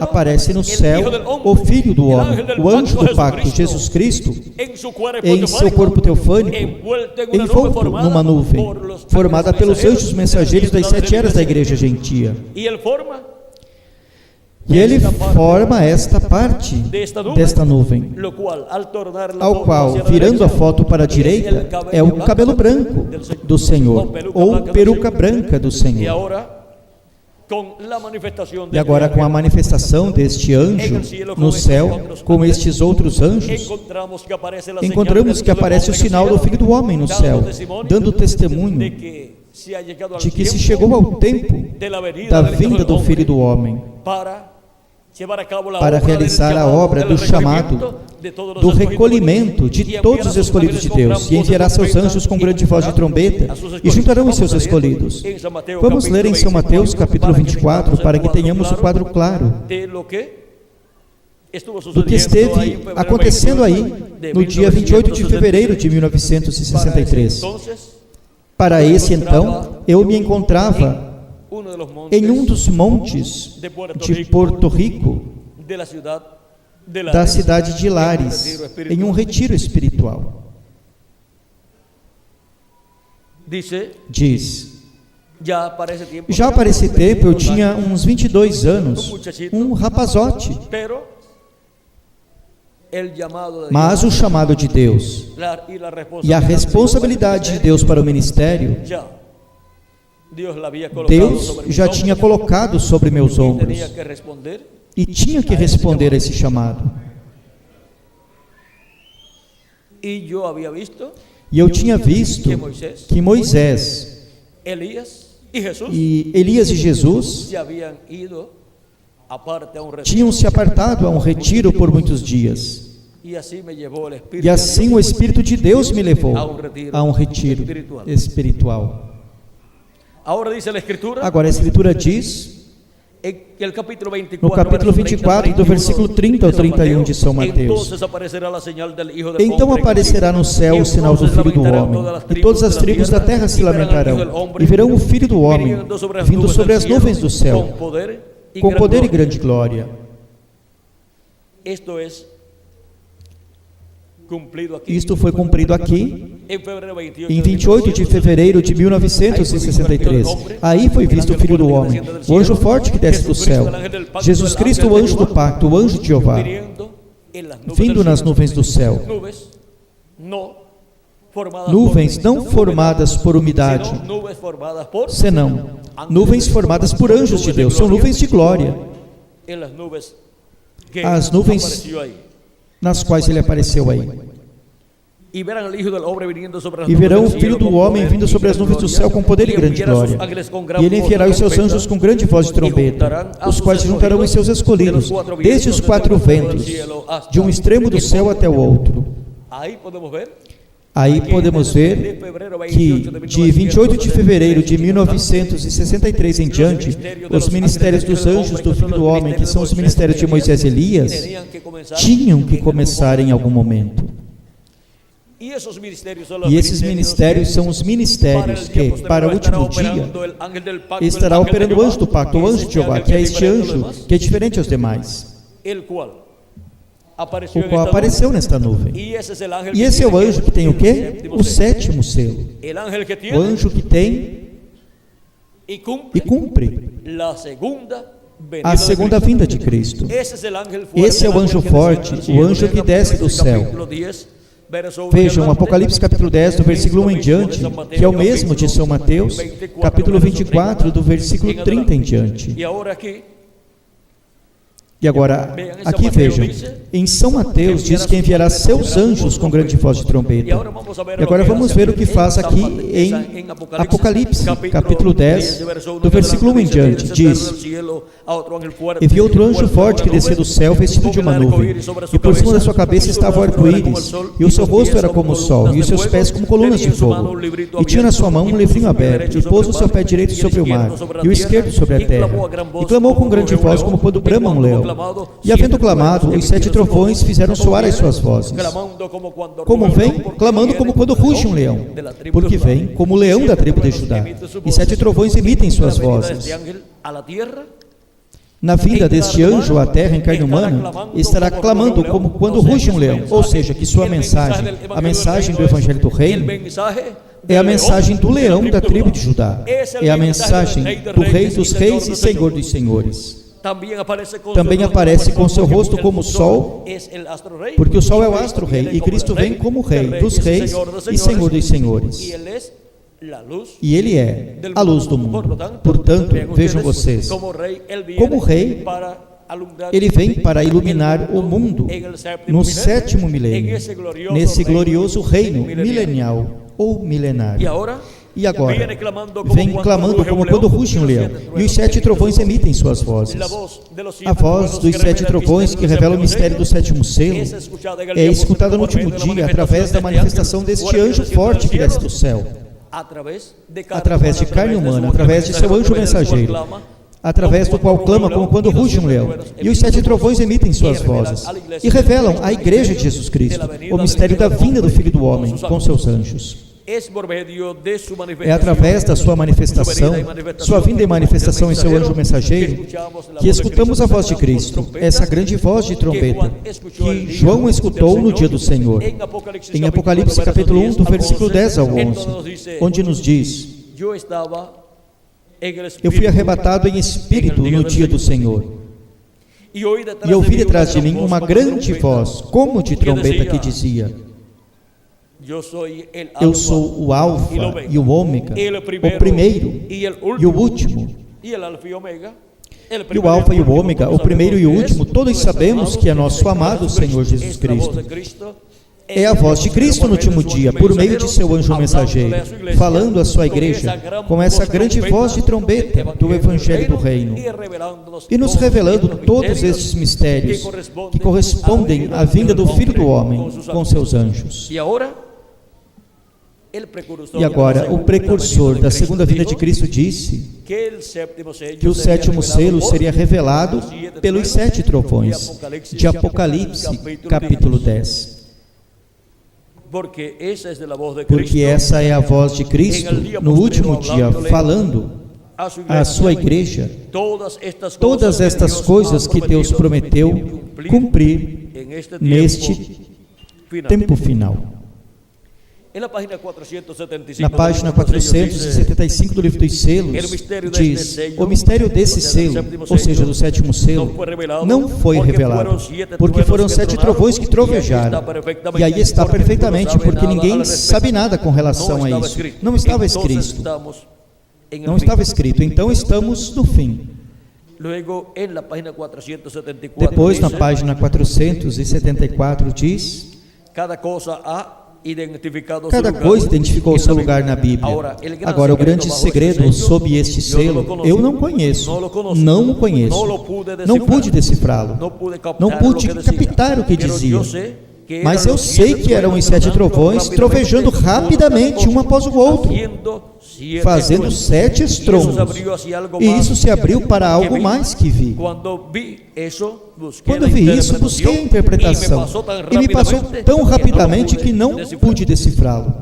aparece no céu o Filho do Homem, o anjo do pacto, Jesus Cristo, em seu corpo teofânico, envolto numa nuvem, formada pelos anjos mensageiros das 7 eras da igreja gentia. E ele forma esta parte desta nuvem, ao qual, virando a foto para a direita, é o cabelo branco do Senhor, ou peruca branca do Senhor. E agora, com a manifestação deste anjo no céu, com estes outros anjos, encontramos que aparece o sinal do Filho do Homem no céu, dando testemunho de que se chegou ao tempo da vinda do Filho do Homem, para realizar a obra do chamado, do recolhimento de todos os escolhidos de Deus, e enviará seus anjos com grande voz de trombeta, e juntarão os seus escolhidos. Vamos ler em São Mateus, capítulo 24, para que tenhamos o quadro claro do que esteve acontecendo aí, no dia 28 de fevereiro de 1963. Para esse então, eu me encontrava em um dos montes de Porto Rico, da cidade de Lares, em um retiro espiritual. Diz, já para esse tempo eu tinha uns 22 anos, um rapazote, mas o chamado de Deus e a responsabilidade de Deus para o ministério, Deus já tinha colocado sobre meus ombros, e tinha que responder a esse chamado. E eu tinha visto que Moisés e Elias e Jesus tinham se apartado a um retiro por muitos dias. E assim o Espírito de Deus me levou a um retiro espiritual. Agora a Escritura diz, no capítulo 24, do versículo 30 ao 31 de São Mateus: então aparecerá no céu o sinal do Filho do Homem, e todas as tribos da terra se lamentarão, e verão o Filho do Homem vindo sobre as nuvens do céu, com poder e grande glória. Isto foi cumprido aqui, em 28 de fevereiro de 1963. Aí foi visto o Filho do Homem, o anjo forte que desce do céu, Jesus Cristo, o anjo do pacto, o anjo de Jeová, vindo nas nuvens do céu. Nuvens não formadas por umidade, senão nuvens formadas por anjos de Deus, são nuvens de glória. As nuvens nas quais ele apareceu aí. E verão o Filho do Homem vindo sobre as nuvens do céu com poder e grande glória. E ele enviará os seus anjos com grande voz de trombeta, os quais juntarão os seus escolhidos, desde os 4 ventos, de um extremo do céu até o outro. Aí podemos ver que de 28 de fevereiro de 1963 em diante, os ministérios dos anjos do Filho do Homem, que são os ministérios de Moisés e Elias, tinham que começar em algum momento. E esses ministérios são os ministérios que, para o último dia, estará operando o anjo do pacto, o anjo de Jeová, que é este anjo que é diferente aos demais, o qual apareceu nesta nuvem. E esse é o anjo que tem o quê? O 7º selo. O anjo que tem e cumpre a segunda vinda de Cristo. Esse é o anjo forte, o anjo que desce do céu. Vejam, Apocalipse capítulo 10, do versículo 1 em diante, que é o mesmo de São Mateus, capítulo 24, do versículo 30 em diante. E agora, aqui vejam, em São Mateus diz que enviará seus anjos com grande voz de trombeta. E agora vamos ver o que faz aqui em Apocalipse, capítulo 10, do versículo 1 em diante. Diz: e vi outro anjo forte que descia do céu, vestido de uma nuvem, e por cima da sua cabeça estava o arco-íris, e o seu rosto era como o sol, e os seus pés como colunas de fogo. E tinha na sua mão um livrinho aberto, e pôs o seu pé direito sobre o mar, e o esquerdo sobre a terra. E clamou com grande voz, como quando brama um leão. E havendo clamado, os 7 trovões fizeram soar as suas vozes. Como vem? Clamando como quando ruge um leão, porque vem como o leão da tribo de Judá. E 7 trovões emitem suas vozes. na vinda deste anjo à terra em carne humana, estará clamando como quando ruge um leão, ou seja, que sua mensagem, a mensagem do Evangelho do Reino, é a mensagem do leão da tribo de Judá, é a mensagem do Rei dos Reis e Senhor dos Senhores. Também aparece com seu rosto como o sol, porque o sol é o astro-rei, e Cristo vem como Rei dos Reis e Senhor dos Senhores. E Ele é a luz do mundo. Portanto, vejam vocês, como Rei, Ele vem para iluminar o mundo no 7º milênio, nesse glorioso reino milenial ou milenar. E agora, vem clamando como quando ruge um leão, e os 7 trovões emitem suas vozes. A voz dos 7 trovões, que revela o mistério do 7º selo, é escutada no último dia, através da manifestação deste anjo forte que desce do céu, através de carne humana, através de seu anjo mensageiro, através do qual clama como quando ruge um leão, e os 7 trovões emitem suas vozes, e revelam à Igreja de Jesus Cristo o mistério da vinda do Filho do Homem com seus anjos. É através da sua manifestação, sua vinda e manifestação em seu anjo mensageiro, que escutamos a voz de Cristo, essa grande voz de trombeta, que João escutou no dia do Senhor, em Apocalipse capítulo 1, do versículo 10 ao 11, onde nos diz: eu fui arrebatado em espírito no dia do Senhor, e ouvi detrás de mim uma grande voz, como de trombeta, que dizia: eu sou o Alfa e o Ômega, o primeiro e o último. E o Alfa e o Ômega, o primeiro e o último, todos sabemos que é nosso amado Senhor Jesus Cristo. É a voz de Cristo no último dia, por meio de seu anjo mensageiro, falando à sua igreja com essa grande voz de trombeta do Evangelho do Reino, e nos revelando todos estes mistérios que correspondem à vinda do Filho do Homem com seus anjos. E agora, o precursor da segunda vinda de Cristo disse que o 7º selo seria revelado pelos 7 trovões, de Apocalipse, capítulo 10. Porque essa é a voz de Cristo no último dia, falando à sua igreja todas estas coisas que Deus prometeu cumprir neste tempo final. Na página 475 do livro dos selos, diz: o mistério desse selo, ou seja, do 7º selo, não foi revelado, porque foram 7 trovões que trovejaram. E aí está perfeitamente, porque ninguém sabe nada com relação a isso. Não estava escrito. Não estava escrito. Então estamos no fim. Depois, na página 474, diz: cada coisa identificou o seu lugar na Bíblia. Agora, o grande segredo sob este selo, eu não conheço, não o conheço, não pude decifrá-lo, não pude captar o que dizia, mas eu sei que eram os 7 trovões trovejando rapidamente, um após o outro, fazendo 7 estrondos, e isso se abriu para algo mais que vi. Quando vi isso, busquei a interpretação, e me passou tão rapidamente que não pude decifrá-lo.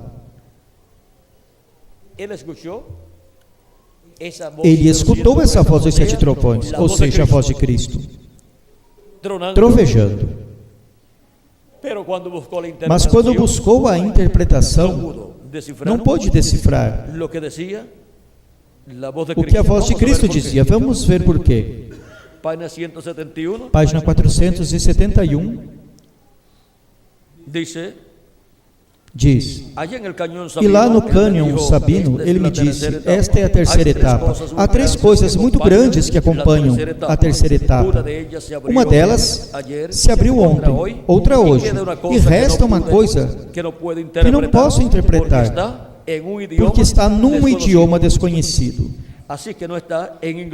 Ele escutou essa voz dos 7 trovões, ou seja, a voz de Cristo, trovejando. Mas quando buscou a interpretação, não pôde decifrar o que a voz de Cristo dizia. Vamos ver por quê. Página 471 diz: e lá no cânion Sabino, ele me disse: esta é a terceira etapa. Há 3 coisas muito grandes que acompanham a terceira etapa. Uma delas se abriu ontem, outra hoje, e resta uma coisa que não posso interpretar, porque está num idioma desconhecido.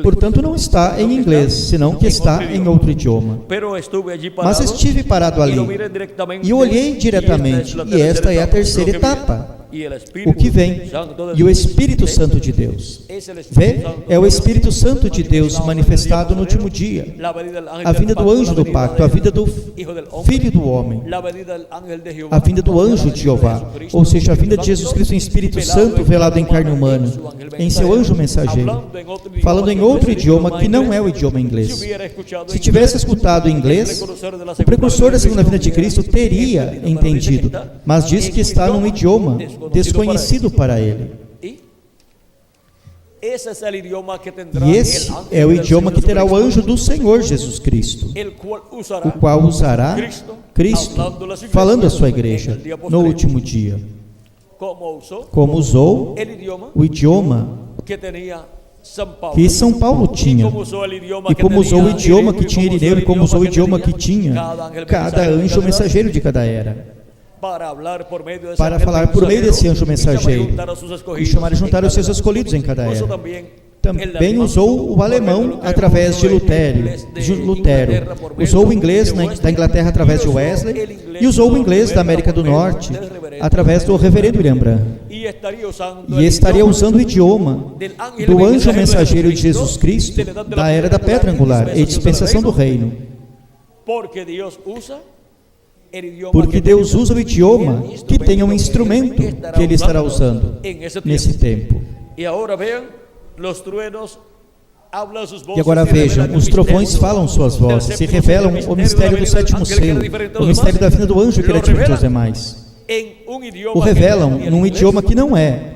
Portanto, não está em inglês, senão que está em outro idioma. Mas estive parado ali e olhei diretamente, e esta é a terceira etapa. o que vem, e o Espírito Santo de Deus. Vê? É o Espírito Santo de Deus manifestado no último dia. A vinda do anjo do pacto, a vinda do Filho do homem, a vinda do anjo de Jeová, ou seja, a vinda de Jesus Cristo em Espírito Santo velado em carne humana, em seu anjo mensageiro, falando em outro idioma que não é o idioma inglês. Se tivesse escutado em inglês, o precursor da segunda vinda de Cristo teria entendido, mas diz que está num idioma desconhecido para ele. E esse é o idioma que terá o anjo do Senhor Jesus Cristo, o qual usará Cristo falando à sua igreja no último dia, como usou o idioma que São Paulo tinha, e como usou o idioma que tinha Irineu, e como usou o idioma que tinha cada anjo mensageiro de cada era, para falar por meio desse anjo mensageiro e chamar e juntar os seus escolhidos em cada era. Também usou o alemão através de Lutero, usou o inglês da Inglaterra através de Wesley, e usou o inglês da América do Norte através do reverendo William Branham. E estaria usando o idioma do anjo mensageiro de Jesus Cristo da era da pedra angular e dispensação do reino. Porque Deus usa o idioma que tem um instrumento que Ele estará usando nesse tempo. E agora vejam, os trovões falam suas vozes, se revelam o mistério do sétimo selo, o mistério da vinda do anjo que era diferente aos demais. O revelam num idioma que não é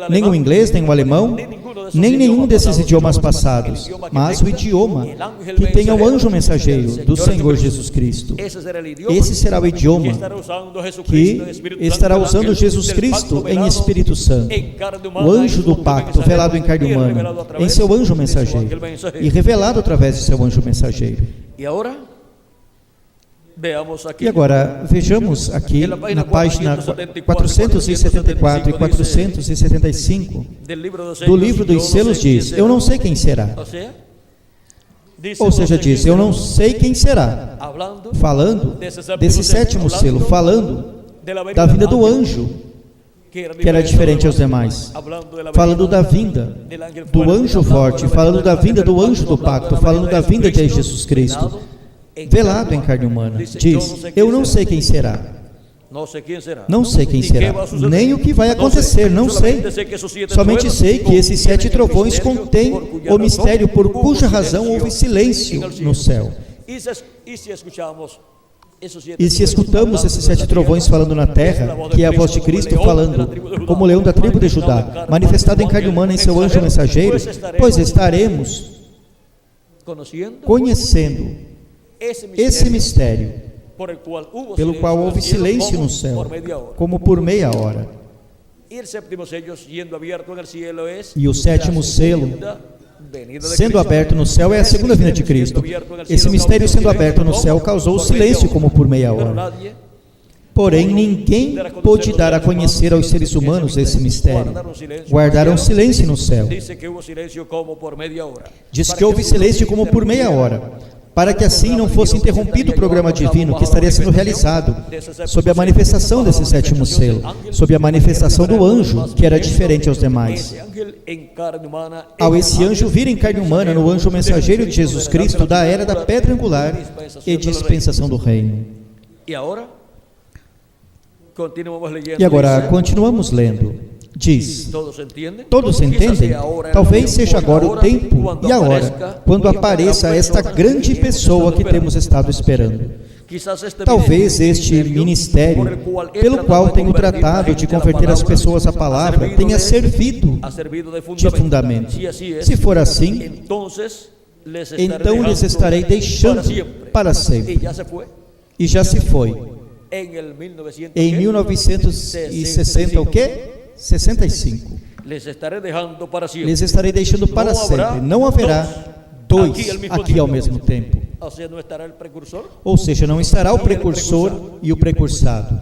nem o inglês, nem o alemão, nem nenhum desses idiomas passados, mas o idioma que tem o anjo mensageiro do Senhor Jesus Cristo. Esse será o idioma que estará usando Jesus Cristo em Espírito Santo, o anjo do pacto velado em carne humana, em seu anjo mensageiro, e revelado através de seu anjo mensageiro. E agora, vejamos aqui na página 474 e 475 do livro dos selos, diz: eu não sei quem será. Ou seja, diz: eu não sei quem será. Falando desse sétimo selo, falando da vinda do anjo, que era diferente aos demais, falando da vinda do anjo forte, falando da vinda do anjo do pacto, falando da vinda de Jesus Cristo velado em carne humana. Diz: eu não sei quem será. Não sei quem será, nem o que vai acontecer, não sei. Somente sei que esses 7 trovões contêm o mistério por cuja razão houve silêncio no céu. E se escutamos esses 7 trovões falando na terra, que é a voz de Cristo falando, como leão da tribo de Judá, manifestado em carne humana em seu anjo mensageiro, pois estaremos conhecendo esse mistério, pelo qual houve silêncio no céu, como por meia hora. E o sétimo selo sendo aberto no céu é a segunda vinda de Cristo. Esse mistério sendo aberto no céu causou silêncio como por meia hora. Porém, ninguém pôde dar a conhecer aos seres humanos esse mistério. Guardaram silêncio no céu. Diz que houve silêncio como por meia hora, para que assim não fosse interrompido o programa divino que estaria sendo realizado, sob a manifestação desse sétimo selo, sob a manifestação do anjo, que era diferente aos demais. Ao esse anjo vir em carne humana no anjo mensageiro de Jesus Cristo da era da pedra angular e dispensação do reino. E agora, continuamos lendo. Diz: todos entendem? Talvez seja agora o tempo e a hora, quando apareça esta grande pessoa que temos estado esperando. Talvez este ministério, pelo qual tenho tratado de converter as pessoas à palavra, tenha servido de fundamento. Se for assim, então lhes estarei deixando para sempre. E já se foi. Em 1960, o quê? 65. Lhes estarei deixando para sempre. Não haverá 2 aqui ao mesmo tempo. Ou seja, não estará o precursor e o precursado.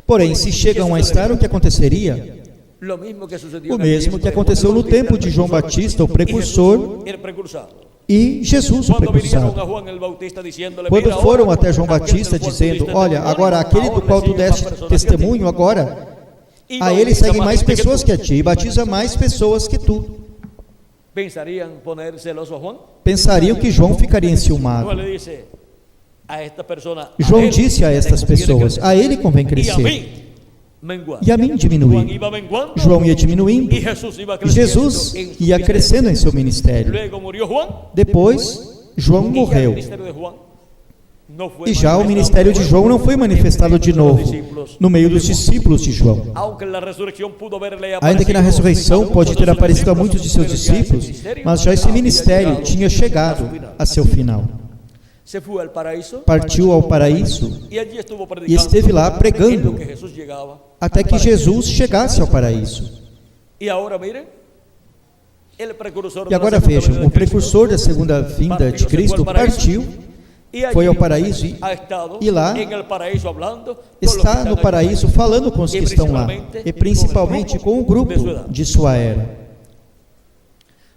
Porém, se chegam a estar, o que aconteceria? O mesmo que aconteceu no tempo de João Batista, o precursor, E Jesus, o Cuando vinieron precursado. a Juan el Bautista diciéndole, Quando "Mira, foram ahora, até João aquel Batista del cual tú dizendo, diste olha, testimonio, agora aquele do ahora qual le tu siguen más deste personas que a ti." testemunho, agora Y a ele bautiza seguem más mais gente que pessoas tú. que a ti, e batiza mais pessoas que tu. ¿Pensarían poner celoso a Juan? Pensariam que João ficaria enciumado. Juan le dice a esta persona, João él disse a estas le conviene pessoas, crecer, a ele convém y a crescer, mí menguar. e a mim Juan diminuir. iba menguando, João ia diminuindo, y Jesús iba e creciendo Jesus en su ia ministerio. crescendo em seu ministério. Luego murió Juan, Depois, João y ya el morreu. ministerio de Juan no fue E já o manifestado ministério de nuevo João não foi manifestado de entre los novo discípulos no meio de dos Juan. discípulos de João. Aunque la resurrección pudo haberle Ainda que na aparecido ressurreição a pode muchos ter de sus aparecido a discípulos, muitos de seus pero ya esse discípulos, ministerio mas já esse había ministério llegado tinha a chegado su final. a seu final. Se fue al paraíso Partiu ao paraíso y allí estuvo e predicando esteve lá en lo pregando que Jesús llegaba até al que paraíso. Jesus chegasse ao paraíso. Y ahora miren, el precursor E de la agora segunda vejam, venida o de Cristo precursor da segunda vinda de Cristo partiu, y allí foi ao paraíso ha estado e lá en el paraíso hablando con los que está están no allí. paraíso falando com os que estão lá, e principalmente com o grupo de sua era.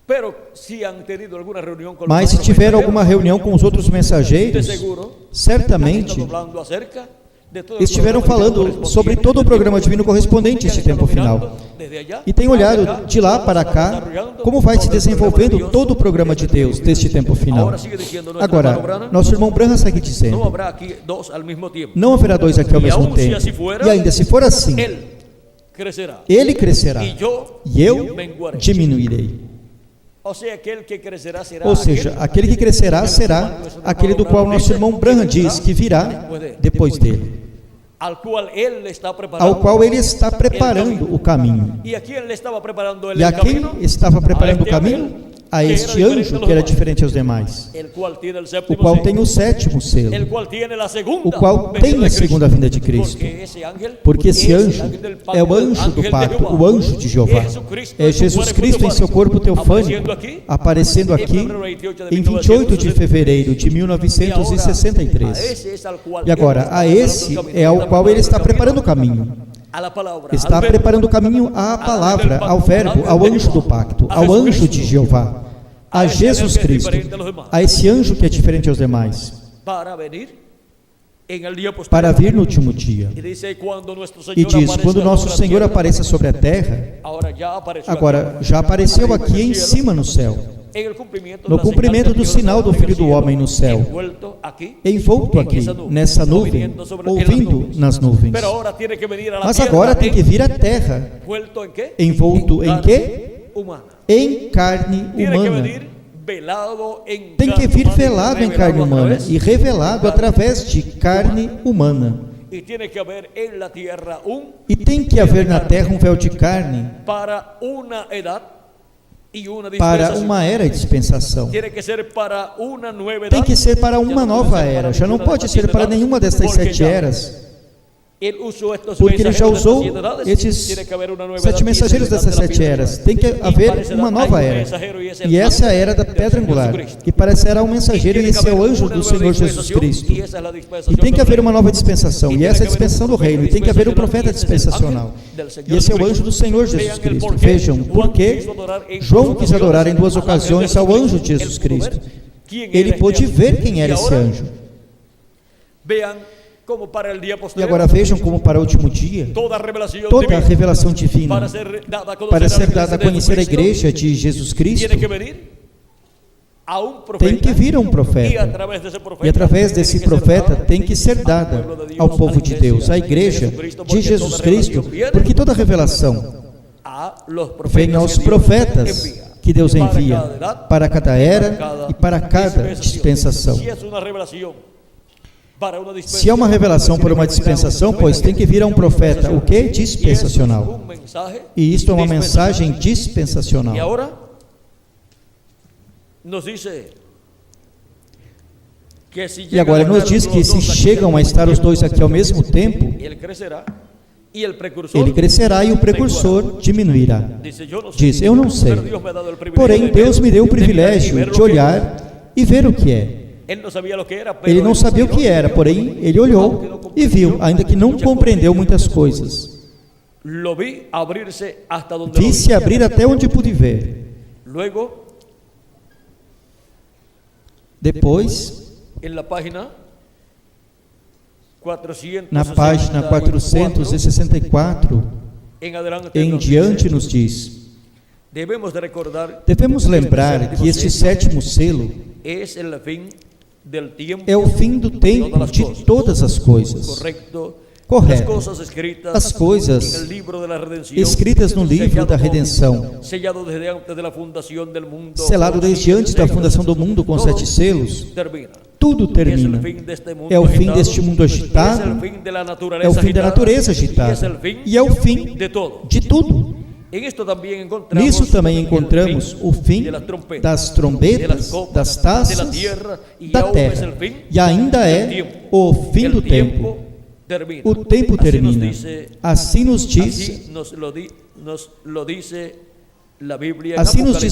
Pero si han tenido alguna reunión con Mas los se otros tiver mensajeros, alguma reunião com os outros de mensageiros, seguro certamente están hablando acerca de todo el estiveram programa divino falando correspondiente sobre todo o programa divino correspondente a este tempo final. E tem olhado de lá para cá como vai se desenvolvendo todo o programa de Deus deste tempo final. Agora, nosso irmão Branham segue no dizendo, habrá aquí dos al mismo tiempo. não haverá dois aqui ao E mesmo aun se tempo. assim fuera, E ainda se for assim, Él crecerá ele crescerá y yo e eu menguaré. diminuirei. O sea, aquel que crecerá será Ou seja, aquele que crescerá será aquele do qual nosso irmão Branham diz que virá depois dele, al cual él le está preparando. ao qual ele está preparando o caminho. ¿Y a quién le estaba preparando él E a el quem camino? estava preparando o este caminho? A que este era anjo diferente que era a los diferente aos demais, El cual tiene el o séptimo qual sello, tem o sétimo selo, el cual tiene la segunda o qual venida tem de a Cristo. segunda vinda de Cristo. Porque esse Porque esse anjo del pacto, é o anjo do ángel de pacto, Jehová. o anjo de Jeová. É Jesus Cristo em seu corpo teofânico, aparecendo aqui em 28 de fevereiro de 1963. E agora, a esse é ao qual ele está preparando o caminho. Está preparando o caminho à palavra, ao verbo, ao anjo do pacto, ao anjo de Jeová, a Jesus Cristo, a esse anjo que é diferente aos demais, para vir no último dia. E diz, quando nosso Senhor apareça sobre a terra, agora já apareceu aqui em cima no céu, no cumprimento do sinal do Filho do Homem no céu, envolto aqui nessa nuvem, ouvindo nas nuvens. Mas agora tem que vir à terra, envolto em quê? Em carne humana. Tem que vir velado em carne humana e revelado através de carne humana. E tem que haver na terra um véu de carne para uma era e dispensação. Tem que ser para uma nova era, já não pode ser para nenhuma destas 7 eras, porque ele já usou esses 7 mensageiros dessas 7 eras. Tem que haver uma nova era, e essa é a era da pedra angular, e para essa era um mensageiro, e esse é o anjo do Senhor Jesus Cristo. E tem que haver uma nova dispensação, e essa é a dispensação do reino, e tem que haver um profeta dispensacional, e esse é o anjo do Senhor Jesus Cristo. Vejam, porque João quis adorar em 2 ocasiões ao anjo de Jesus Cristo. Ele pôde ver quem era esse anjo. E agora vejam como para o último dia, toda a revelação divina, para ser dada a conhecer a igreja de Jesus Cristo, tem que vir um profeta, e através desse profeta tem que ser dada ao povo de Deus, à igreja de Jesus Cristo, porque toda revelação vem aos profetas que Deus envia para cada era e para cada dispensação. Se é uma revelação para uma dispensação, pois tem que vir a um profeta, o que? Dispensacional. E isto é uma mensagem dispensacional. E agora nos diz que se chegam a estar os dois aqui ao mesmo tempo, ele crescerá e o precursor diminuirá. Diz, eu não sei. Porém, Deus me deu o privilégio de olhar e ver o que é. Ele não sabia o que era, porém ele olhou e viu, ainda que não compreendeu muitas coisas. Vi-se abrir até onde pude ver. Depois, en la página 464, na página 464, em diante nos diz: devemos de recordar, devemos lembrar que este sétimo selo es el fin del tiempo, é o fim do tempo de todas as coisas. correcto. Correto. Las cosas escritas As coisas en el libro de la redención, escritas no livro da redenção, sellado desde antes de la fundación del mundo, selado desde antes da fundação do mundo com 7 selos, termina. tudo termina. É o fim deste mundo agitado, é o fim da natureza agitada, e é o fim de tudo. Nisso também encontramos o fim das trombetas, das taças, da terra, e ainda é o fim do tempo. O tempo termina. Assim nos diz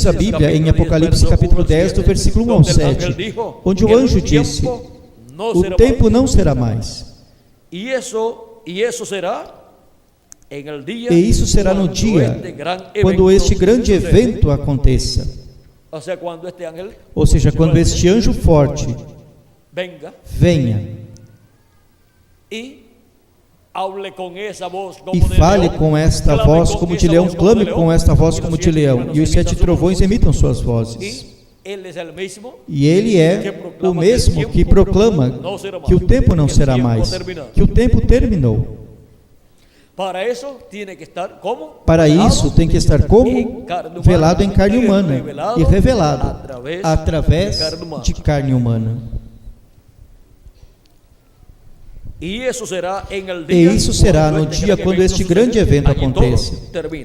a Bíblia em Apocalipse capítulo 10, do versículo 1 ao 7, onde o anjo disse: o tempo não será mais. E isso será no dia quando este grande evento aconteça. Ou seja, quando este anjo forte venha e fale com esta voz como de leão, clame com esta voz como de leão, e os 7 trovões emitam suas vozes. E ele é o mesmo que proclama que o tempo não será mais, que o tempo terminou. Para isso tem que estar como? Velado em carne humana e revelado através de carne humana. E isso será no dia quando este grande evento aconteça.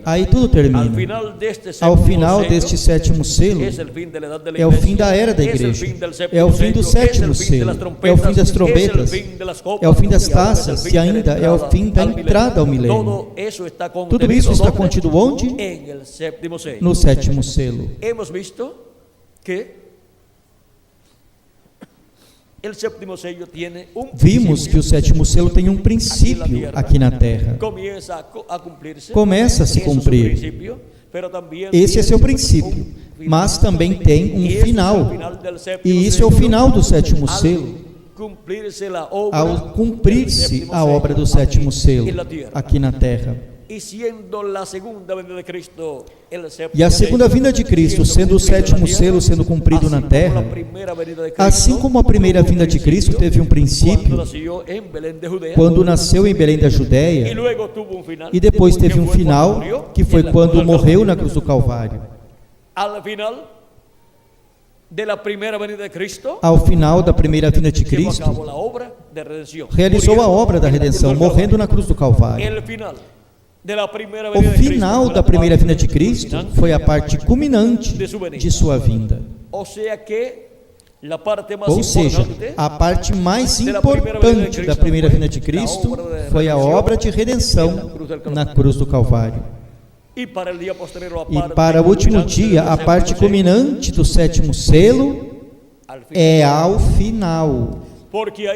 Aí tudo termina. Ao final deste sétimo selo, é o fim da era da igreja, é o fim do sétimo selo, é o fim das trombetas, é o fim das taças, e ainda é o fim da entrada ao milênio. Tudo isso está contido onde? No sétimo selo. Vimos que o sétimo selo tem um princípio aqui na terra. Começa a se cumprir. Esse é seu princípio, mas também tem um final. E isso é o final do sétimo selo. Ao cumprir-se a obra do sétimo selo aqui na terra. E a segunda vinda de Cristo, sendo o sétimo selo sendo cumprido na terra, assim como a primeira vinda de Cristo teve um princípio, quando nasceu em Belém da Judeia, e depois teve um final, que foi quando morreu na cruz do Calvário. Ao final da primeira vinda de Cristo, realizou a obra da redenção, morrendo na cruz do Calvário. O final da primeira vinda de Cristo foi a parte culminante de sua vinda. Ou seja, a parte mais importante da primeira vinda de Cristo foi a obra de redenção na cruz do Calvário. E para o último dia, a parte culminante do sétimo selo é ao final. Porque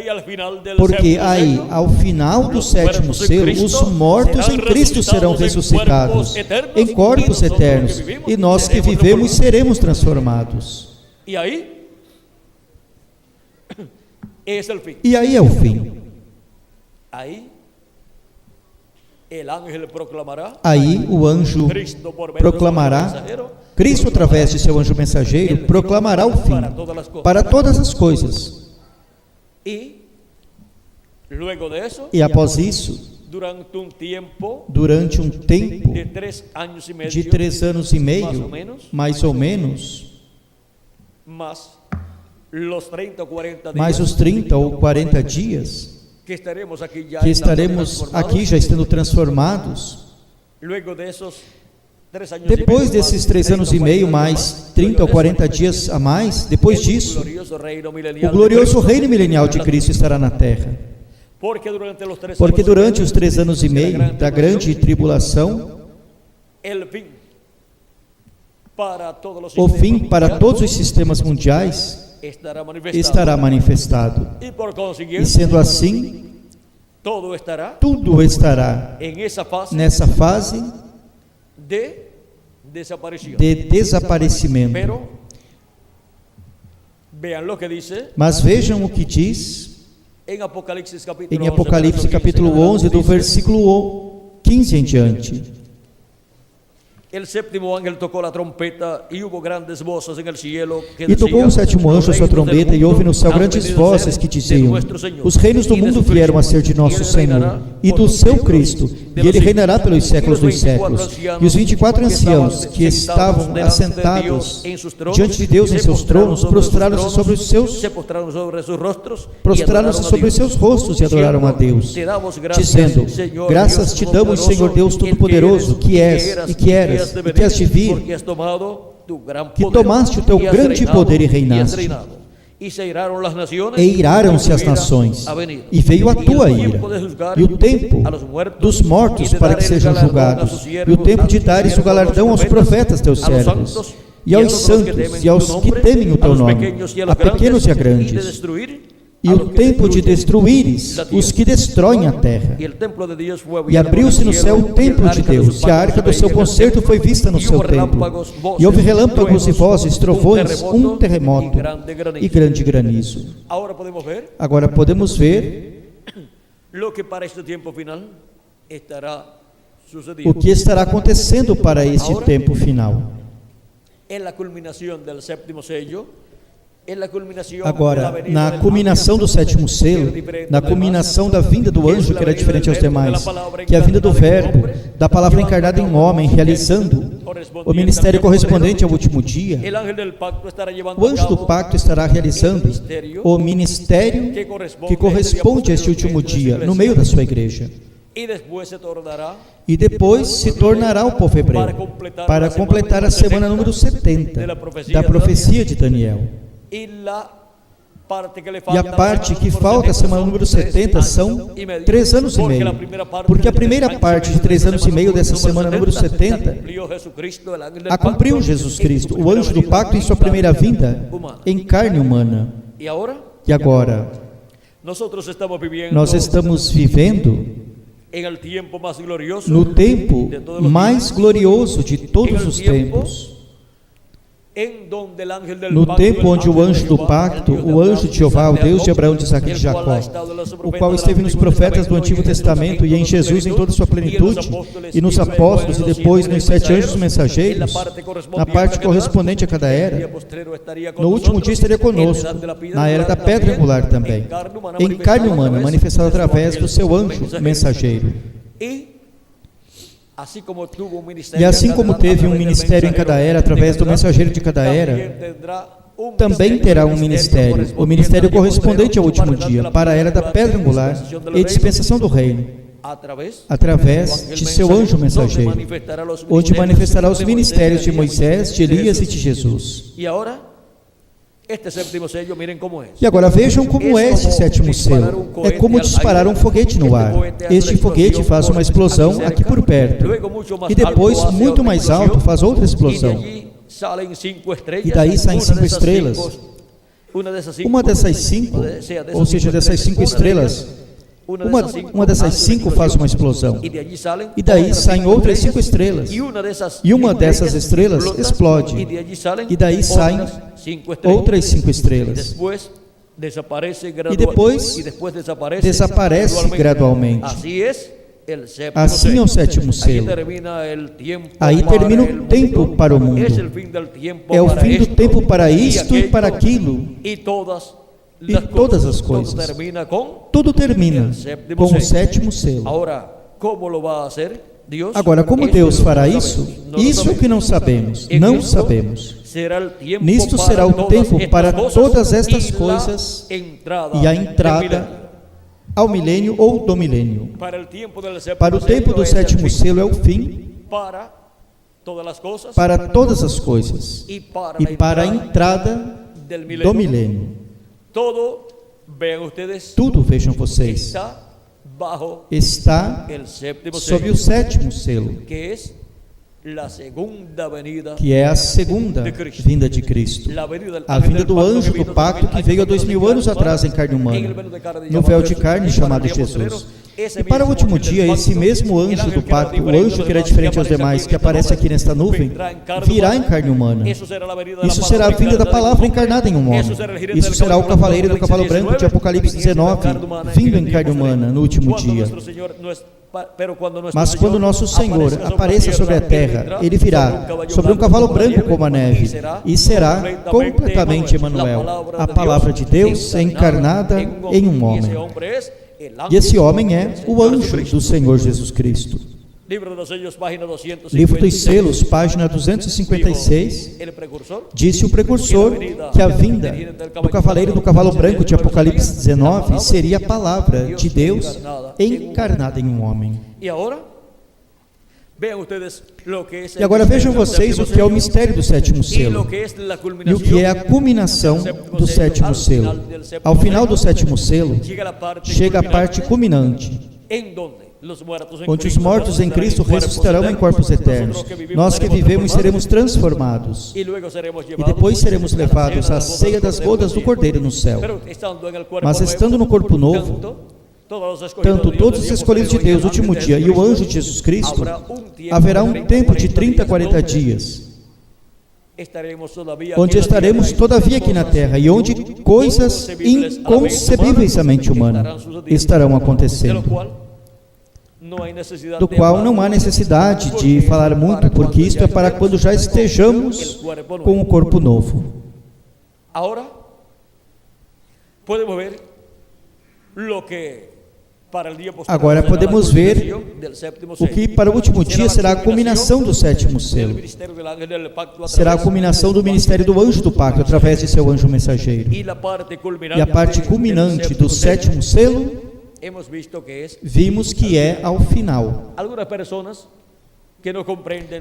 aí, ao final do sétimo selo, os mortos em Cristo serão ressuscitados em corpos eternos, e nós que vivemos seremos transformados. E aí é o fim. Aí o anjo proclamará, Cristo através de seu anjo mensageiro proclamará o fim para todas as coisas. E após isso, durante um tempo de 3 anos e meio, mais ou menos, mais os 30 ou 40 dias, que estaremos aqui já estando transformados, depois desses 3 anos e meio, mais 30 ou 40 dias a mais, depois disso, o glorioso reino milenial de Cristo estará na terra. Porque durante os 3 anos e meio da grande tribulação, o fim para todos os sistemas mundiais estará manifestado. E sendo assim, tudo estará nessa fase de desaparecimento. Vean lo que dice Mas vejam o que diz en Apocalipsis capítulo em 11, Apocalipse verso 15 capítulo en adelante, 11, do dice, versículo 15 em diante. el séptimo ángel tocó la trompeta y hubo grandes voces en el cielo que E tocou decían, o sétimo anjo a "Los sua reinos del trombeta, e houve no céu mundo grandes han venido a vozes ser que de diziam: nuestro Señor, Os reinos do y de mundo su vieram a Cristo, ser de y nosso él Senhor reinará e por do los seu siglos Cristo, de e los ele siglos. reinará pelos Y séculos los dos séculos. 24 E os 24 que estavam anciãos que estavam delante de assentados Dios en sus tronos, diante de Deus em se seus tronos, postraram sobre prostraram-se sus sobre os tronos, seus se postraram sobre sus rostros, prostraram-se sobre os seus rostos e adoraram a Deus, dizendo: Graças te damos, Senhor Deus Todo-Poderoso, que és e que eras e que has de vir, que tomaste o teu grande poder e reinaste. E iraram-se as nações, e veio a tua ira, e o tempo dos mortos para que sejam julgados, e o tempo de dares o galardão aos profetas teus servos, e aos santos, e aos que temem o teu nome, a pequenos e a grandes, e o tempo de destruíres os que destroem a terra. E abriu-se no céu o templo de Deus, e a arca do seu concerto foi vista no seu templo. E houve relâmpagos e vozes, trovões, um terremoto e grande granizo. Agora podemos ver o que estará acontecendo para este tempo final. Agora, na culminação do sétimo selo, na culminação da vinda do anjo, que era diferente aos demais, que é a vinda do Verbo, da palavra encarnada em homem, realizando o ministério correspondente ao último dia, o anjo do pacto estará realizando o ministério que corresponde a este último dia, no meio da sua igreja. E depois se tornará o povo hebreu, para completar a semana número 70 da profecia de Daniel. E a parte que falta, a semana número 70, são 3 anos e meio, porque a primeira parte de 3 anos e meio dessa semana número 70 a cumpriu Jesus Cristo, o anjo do pacto, em sua primeira vinda em carne humana. E agora nós estamos vivendo no tempo mais glorioso de todos os tempos, no tempo onde o anjo do pacto, o anjo de Jeová, o Deus de Abraão, de Isaque e de Jacó, o qual esteve nos profetas do Antigo Testamento e em Jesus em toda a sua plenitude, e nos apóstolos e depois nos 7 anjos mensageiros, na parte correspondente a cada era, no último dia estaria conosco, na era da pedra angular também, em carne humana, manifestada através do seu anjo mensageiro. E assim como teve um ministério em cada era, através do mensageiro de cada era, também terá um ministério, o ministério correspondente ao último dia, para a era da pedra angular e dispensação do reino, através de seu anjo mensageiro, onde manifestará os ministérios de Moisés, de Elias e de Jesus. E agora vejam como é este sétimo selo. É como disparar um foguete no ar. Este foguete faz uma explosão aqui por perto, e depois, muito mais alto, faz outra explosão. E daí saem 5 estrelas. Uma dessas 5, ou seja, dessas 5 estrelas, uma dessas 5 faz uma explosão, e daí saem outras 5 estrelas, e uma dessas estrelas explode, e daí saem outras 5 estrelas, e depois desaparece gradualmente. Assim é o sétimo selo. Aí termina o tempo para o mundo. É o fim do tempo para isto e para aquilo, e todas as coisas. Tudo termina com o sétimo selo. Agora, como Deus fará isso? Isso é o que não sabemos. Não sabemos. Nisto será o tempo para todas estas coisas e a entrada ao milênio ou do milênio. Para o tempo do sétimo selo é o fim para todas as coisas e para a entrada do milênio. Tudo, vejam vocês, está sob o sétimo selo, que é a segunda vinda de Cristo, a vinda do anjo do pacto que veio há 2000 anos atrás em carne humana, no véu de carne chamado Jesus. E para o último dia, esse mesmo anjo do pacto, o anjo que era diferente aos demais, que aparece aqui nesta nuvem, virá em carne humana. Isso será a vinda da palavra encarnada em um homem. Isso será o cavaleiro do cavalo branco de Apocalipse 19, vindo em carne humana no último dia. Mas quando nosso Senhor apareça sobre a terra, Ele virá sobre um cavalo branco como a neve, e será completamente Emanuel, a palavra de Deus encarnada em um homem. E esse homem é o anjo do Senhor Jesus Cristo. Livro dos Selos, página 256, disse o precursor que a vinda do cavaleiro do cavalo branco de Apocalipse 19 seria a palavra de Deus encarnada em um homem. E agora vejam vocês o que é o mistério do sétimo selo e o que é a culminação do sétimo selo. Ao final do sétimo selo, chega a parte culminante, onde os mortos em Cristo ressuscitarão em corpos eternos. Nós que vivemos seremos transformados e depois seremos levados à ceia das bodas do Cordeiro no céu. Mas estando no corpo novo, tanto todos os escolhidos de Deus, último dia, e o anjo de Jesus Cristo, haverá um tempo de 30 a 40 dias, onde estaremos todavia aqui na terra, e onde coisas inconcebíveis à mente humana estarão acontecendo, do qual não há necessidade de falar muito, porque isto é para quando já estejamos com o corpo novo. Agora podemos ver o que para o último dia será a culminação do sétimo selo. Será a culminação do ministério do anjo do pacto, através de seu anjo mensageiro. E a parte culminante do sétimo selo, vimos que é ao final.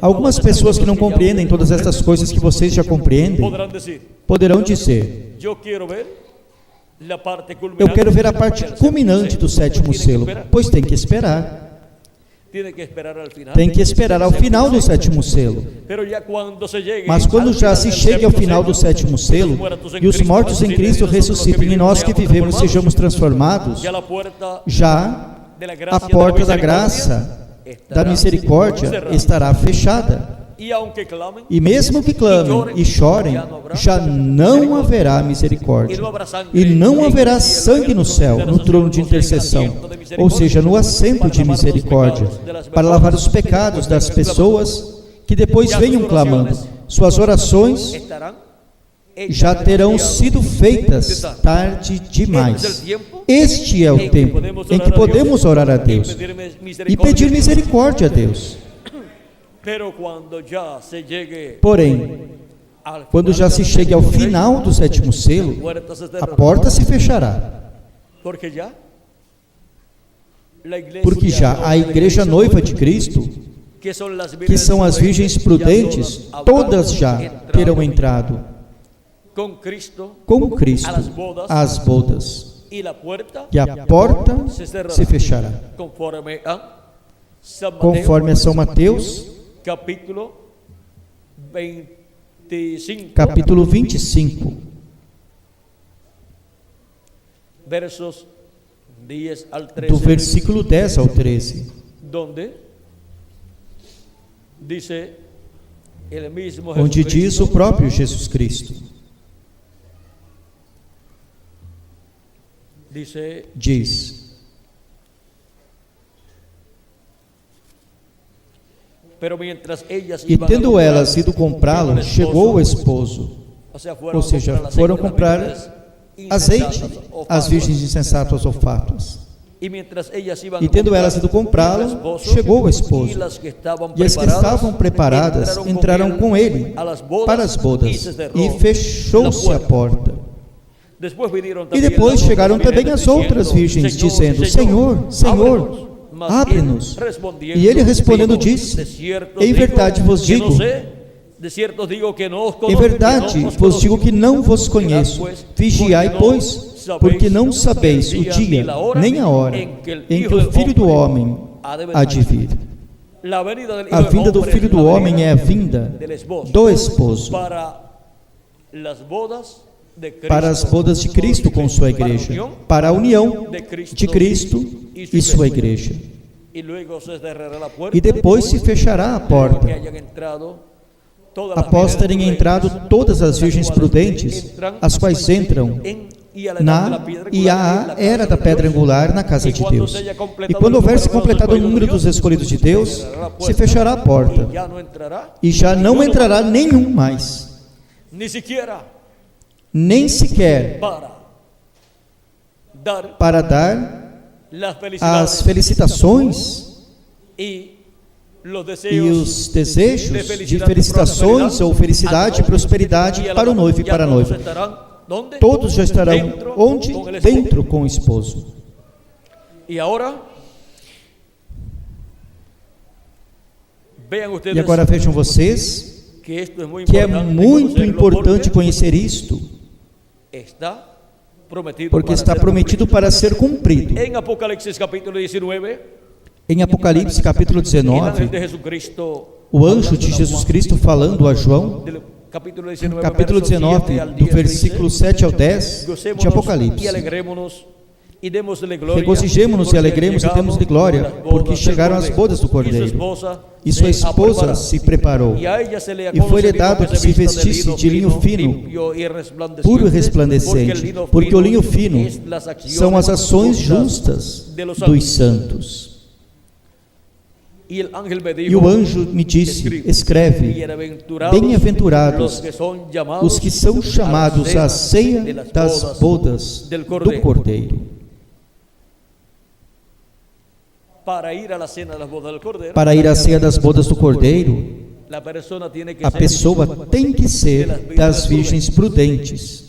Algumas pessoas que não compreendem todas estas coisas que vocês já compreendem, poderão dizer: eu quero ver a parte culminante do sétimo selo. Pois tem que esperar. Tem que esperar ao final do sétimo selo. Mas quando já se chegue ao final do sétimo selo, e os mortos em Cristo ressuscitem, e nós que vivemos sejamos transformados, já a porta da graça, da misericórdia, estará fechada. E mesmo que clamem e chorem, já não haverá misericórdia, e não haverá sangue no céu, no trono de intercessão, ou seja, no assento de misericórdia, para lavar os pecados das pessoas que depois venham clamando. Suas orações já terão sido feitas tarde demais. Este é o tempo em que podemos orar a Deus e pedir misericórdia a Deus. Porém, quando já se chegue ao final do sétimo selo, a porta se fechará. Porque já a igreja noiva de Cristo, que são as virgens prudentes, todas já terão entrado com Cristo às bodas, e a porta se fechará. Conforme a São Mateus, capítulo 25, do versículo 10 ao 13, onde diz o próprio Jesus Cristo, diz: e tendo elas ido comprá-lo, chegou o esposo. Ou seja, foram comprar azeite às virgens insensatas ou fátuas. E tendo elas ido comprá-lo, chegou o esposo. E as que estavam preparadas entraram com ele para as bodas, e fechou-se a porta. E depois chegaram também as outras virgens, dizendo: Senhor, Senhor, abre-nos. E ele respondendo disse: em verdade vos digo que não vos conheço. Vigiai, pois, porque não sabeis o dia nem a hora em que o Filho do Homem há de vir. A vinda do Filho do Homem é a vinda do esposo para as bodas de Cristo com sua igreja, para a união de Cristo e sua igreja. E depois se fechará a porta, após terem entrado todas as virgens prudentes, as quais entram na e a era da pedra angular na casa de Deus. E quando houver se completado o número dos escolhidos de Deus, se fechará a porta, e já não entrará nenhum mais, nem sequer para dar as felicitações e os desejos de felicitações ou felicidade e prosperidade para o noivo e para a noiva. Todos já estarão onde? Dentro com o esposo. E agora vejam vocês que é muito importante conhecer isto, porque está prometido para ser cumprido. Em Apocalipse capítulo 19, em Apocalipse capítulo 19, o anjo de Jesus Cristo falando a João, capítulo 19, do versículo 7 ao 10 de Apocalipse: regozijemo-nos e alegremos e demos-lhe glória, porque chegaram as bodas do Cordeiro, e sua esposa se preparou, e foi-lhe dado que se vestisse de linho fino, puro e resplandecente, porque o linho fino são as ações justas dos santos. E o anjo me disse: escreve, bem-aventurados os que são chamados à ceia das bodas do Cordeiro. Para ir à ceia das bodas do Cordeiro, a pessoa tem que ser das virgens prudentes,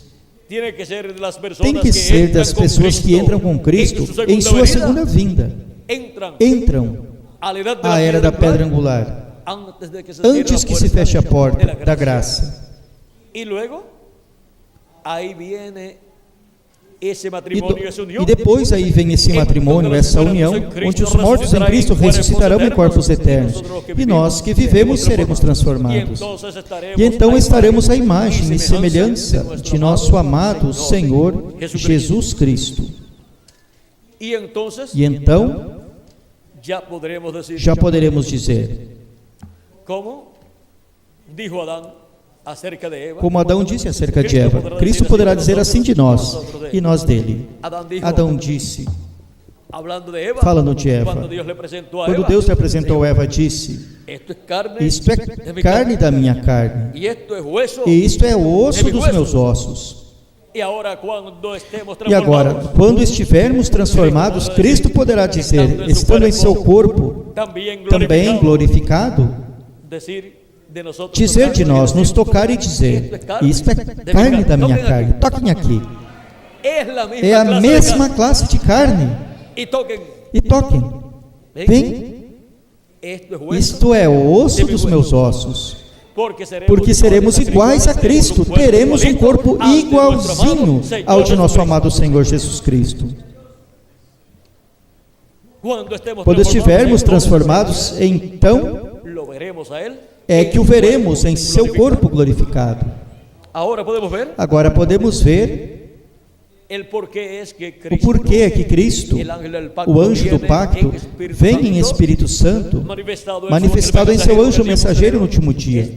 tem que ser das pessoas que entram com Cristo em sua segunda vinda, entram à era da pedra angular, antes que se feche a porta da graça. E depois aí vem esse matrimônio, essa união, onde os mortos em Cristo ressuscitarão em corpos eternos, e nós que vivemos seremos transformados. E então estaremos à imagem e semelhança de nosso amado Senhor Jesus Cristo. E então já poderemos dizer, como Adão disse acerca de Eva, Cristo poderá dizer assim de nós, e nós dele. Adão disse, falando de Eva, quando Deus lhe apresentou Eva, disse: isto é carne da minha carne, e isto é osso dos meus ossos. E agora, quando estivermos transformados, Cristo poderá dizer, estando em seu corpo, também glorificado, dizer de nós, nos tocar e dizer: isto é carne da minha carne. Toquem aqui. É a mesma classe de carne. E toquem. Vem. Isto é o osso dos meus ossos. Porque seremos iguais a Cristo. Teremos um corpo igualzinho ao de nosso amado Senhor Jesus Cristo. Quando estivermos transformados, então é que o veremos em seu corpo glorificado. Agora podemos ver o porquê é que Cristo, o anjo do pacto, vem em Espírito Santo, manifestado em seu anjo mensageiro no último dia.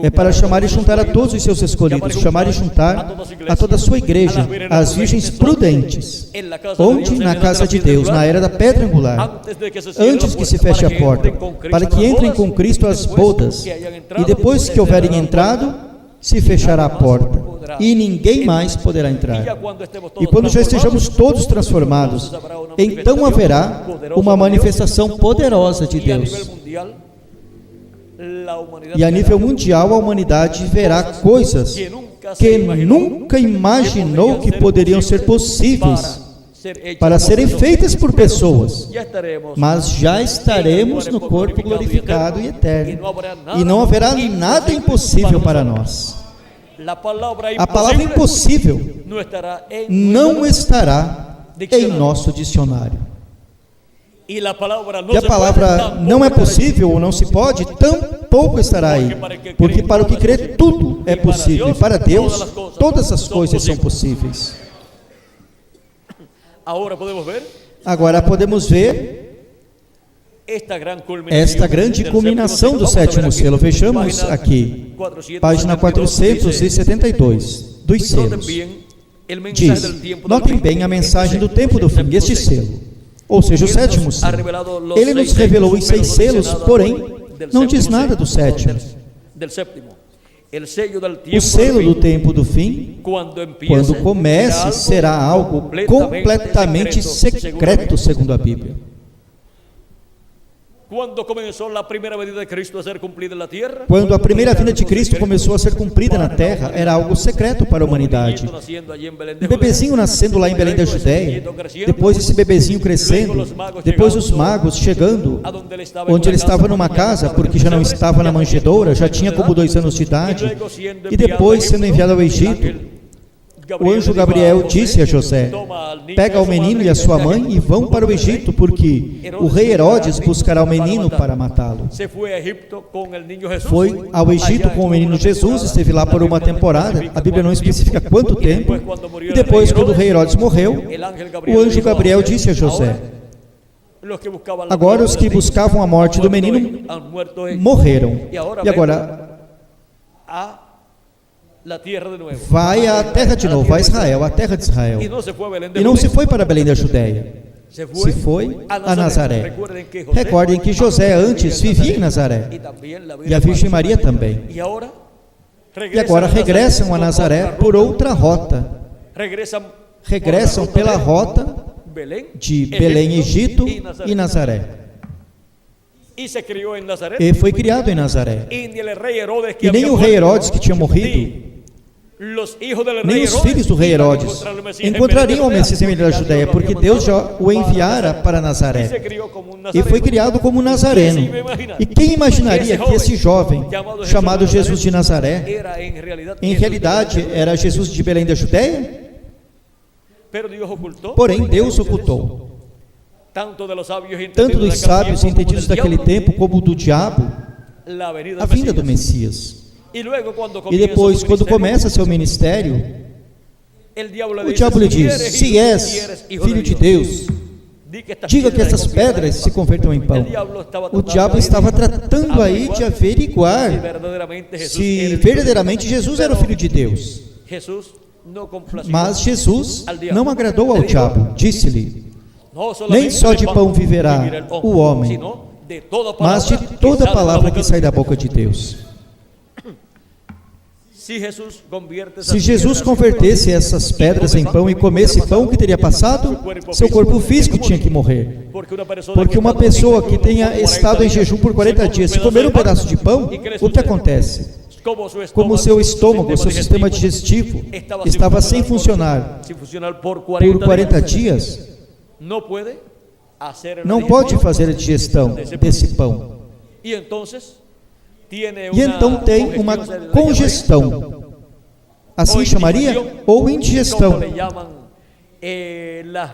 É para chamar e juntar a todos os seus escolhidos, chamar e juntar a toda a sua igreja, as virgens prudentes, onde? Na casa de Deus, na era da pedra angular, antes que se feche a porta, para que entrem com Cristo as bodas, e depois que houverem entrado, se fechará a porta, e ninguém mais poderá entrar. E quando já estejamos todos transformados, então haverá uma manifestação poderosa de Deus. E a nível mundial a humanidade verá coisas que nunca imaginou que poderiam ser possíveis para serem feitas por pessoas, mas já estaremos no corpo glorificado e eterno, e não haverá nada impossível para nós. A palavra impossível não estará em nosso dicionário. E a palavra não é possível ou não se pode, tampouco estará aí, porque para o que crê tudo é possível, e para Deus todas as coisas são possíveis. Ahora podemos ver Agora podemos ver esta grande culminação do sétimo selo. Vejamos aqui, página 472, dos selos. Diz, notem bem a mensagem do tempo do fim, este selo, ou seja, o sétimo selo. Ele nos revelou os 6 selos, porém, não diz nada do sétimo. O selo do tempo do fim, quando comece, será algo completamente secreto, segundo a Bíblia. Quando a primeira vinda de Cristo começou a ser cumprida na terra, era algo secreto para a humanidade. Um bebezinho nascendo lá em Belém da Judéia, depois esse bebezinho crescendo, depois os magos chegando, onde ele estava numa casa, porque já não estava na manjedoura, já tinha como 2 anos de idade, e depois sendo enviado ao Egito, o anjo Gabriel disse a José, pega o menino e a sua mãe e vão para o Egito, porque o rei Herodes buscará o menino para matá-lo. Foi ao Egito com o menino Jesus, esteve lá por uma temporada, a Bíblia não especifica quanto tempo, e depois, quando o rei Herodes morreu, o anjo Gabriel disse a José, agora os que buscavam a morte do menino morreram, e agora vai à terra de novo, a Israel, a terra de Israel. E não se foi para Belém da Judéia, se foi a Nazaré. Recordem que José antes vivia em Nazaré, e a Virgem Maria também. E agora regressam a Nazaré por outra rota. Regressam pela rota de Belém, Egito e Nazaré. E foi criado em Nazaré. E nem o rei Herodes, que tinha morrido, nem os filhos do rei Herodes encontrariam o Messias em Belém da Judéia, porque Deus já o enviara para Nazaré. E foi criado como nazareno. E quem imaginaria que esse jovem, chamado Jesus de Nazaré, em realidade era Jesus de Belém da Judéia? Porém, Deus ocultou. Tanto dos sábios entendidos daquele tempo, como do diabo, a vinda do Messias. E depois, quando começa seu ministério, o diabo lhe diz, se és filho de Deus, diga que essas pedras se convertam em pão. O diabo estava tratando aí de averiguar se verdadeiramente Jesus era o Filho de Deus. Mas Jesus não agradou ao diabo, disse-lhe, nem só de pão viverá o homem, mas de toda palavra que sai da boca de Deus. Se Jesus convertesse essas pedras em pão e comesse pão, o que teria passado? Seu corpo físico tinha que morrer. Porque uma pessoa que tenha estado em jejum por 40 dias, se comer um pedaço de pão, o que acontece? Como o seu estômago, o seu sistema digestivo estava sem funcionar por 40 dias, não pode fazer a digestão desse pão. E então tem uma congestão, assim chamaria, ou indigestão,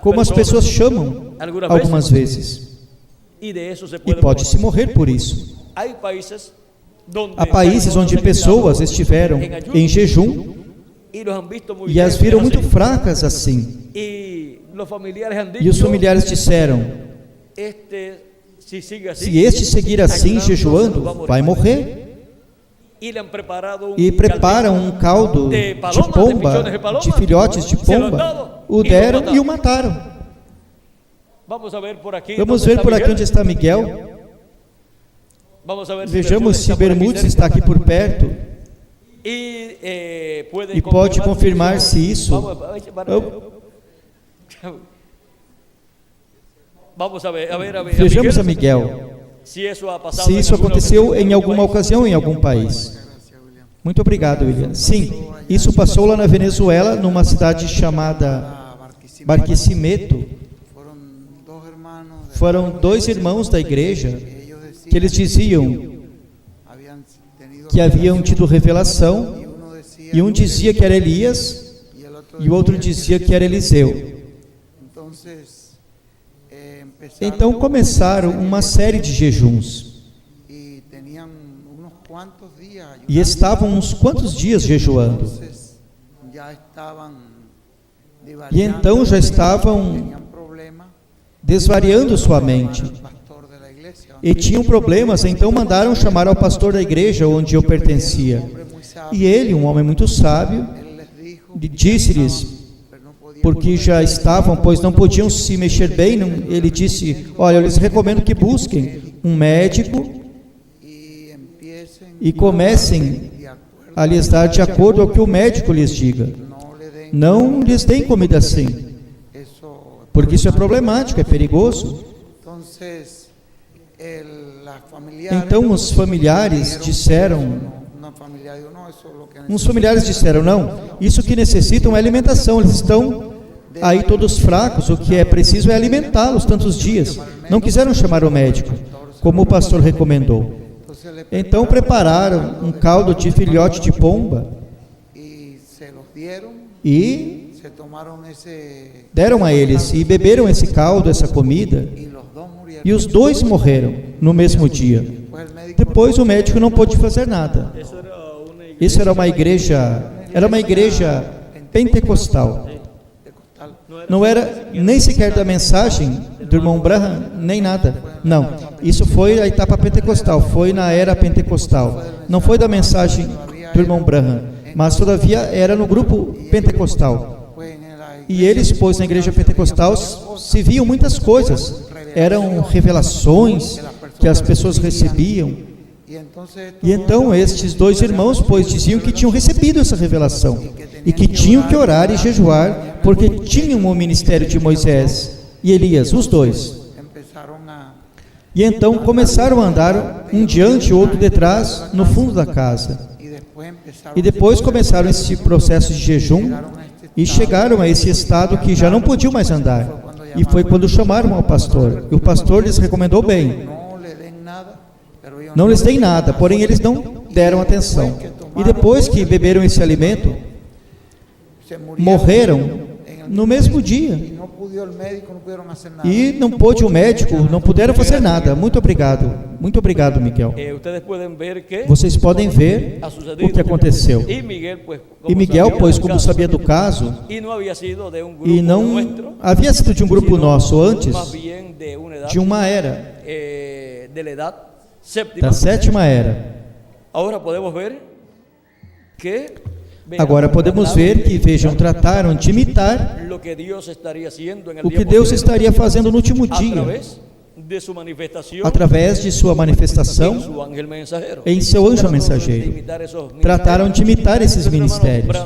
como as pessoas chamam algumas vezes. E pode-se morrer por isso. Há países onde pessoas estiveram em jejum e as viram muito fracas assim. E os familiares disseram, se este seguir assim, jejuando, vai morrer. E preparam um caldo de pomba, de filhotes de pomba, o deram e o mataram. Vamos ver por aqui onde está Miguel. Vejamos se Bermudes está aqui por perto. E pode confirmar se isso... Vejamos a Miguel, se isso aconteceu em alguma ocasião em algum país. Muito obrigado, William. Sim, isso passou lá na Venezuela, numa cidade chamada Barquisimeto. Foram 2 irmãos da igreja que eles diziam que haviam tido revelação, e um dizia que era Elias e o outro dizia que era Eliseu. Então começaram uma série de jejuns e estavam uns quantos dias jejuando. E então já estavam desvariando sua mente. E tinham problemas, então mandaram chamar ao pastor da igreja onde eu pertencia. E ele, um homem muito sábio, disse-lhes, porque já estavam, pois não podiam se mexer bem, ele disse, olha, eu lhes recomendo que busquem um médico e comecem a lhes dar de acordo ao que o médico lhes diga. Não lhes deem comida assim, porque isso é problemático, é perigoso. Então os familiares disseram, não, isso que necessitam é alimentação, eles estão aí todos fracos, o que é preciso é alimentá-los tantos dias. Não quiseram chamar o médico, como o pastor recomendou. Então prepararam um caldo de filhote de pomba e deram a eles, e beberam esse caldo, essa comida, e os dois morreram no mesmo dia. Depois o médico não pôde fazer nada. Isso era uma igreja pentecostal. Não era nem sequer da mensagem do irmão Branham, nem nada. Não, isso foi a etapa pentecostal, foi na era pentecostal. Não foi da mensagem do irmão Branham, mas todavia era no grupo pentecostal. E eles, pois, na igreja pentecostal, se viam muitas coisas. Eram revelações que as pessoas recebiam. E então estes dois irmãos, pois, diziam que tinham recebido essa revelação e que tinham que orar e jejuar, porque tinham o ministério de Moisés e Elias, os dois. E então começaram a andar um diante e outro detrás, no fundo da casa. E depois começaram esse processo de jejum e chegaram a esse estado que já não podiam mais andar. E foi quando chamaram ao pastor. E o pastor lhes recomendou bem. Não lhes deem nada, porém eles não deram atenção. E depois que beberam esse alimento, morreram no mesmo dia. E não pôde o médico, não puderam fazer nada. Muito obrigado, Miguel. Vocês podem ver o que aconteceu. E Miguel, pois, como sabia do caso, e não havia sido de um grupo nosso antes, de uma era, da sétima era. Agora podemos ver que, vejam, trataram de imitar o que Deus estaria fazendo no último dia, através de sua manifestação em seu anjo mensageiro. Trataram de imitar esses ministérios.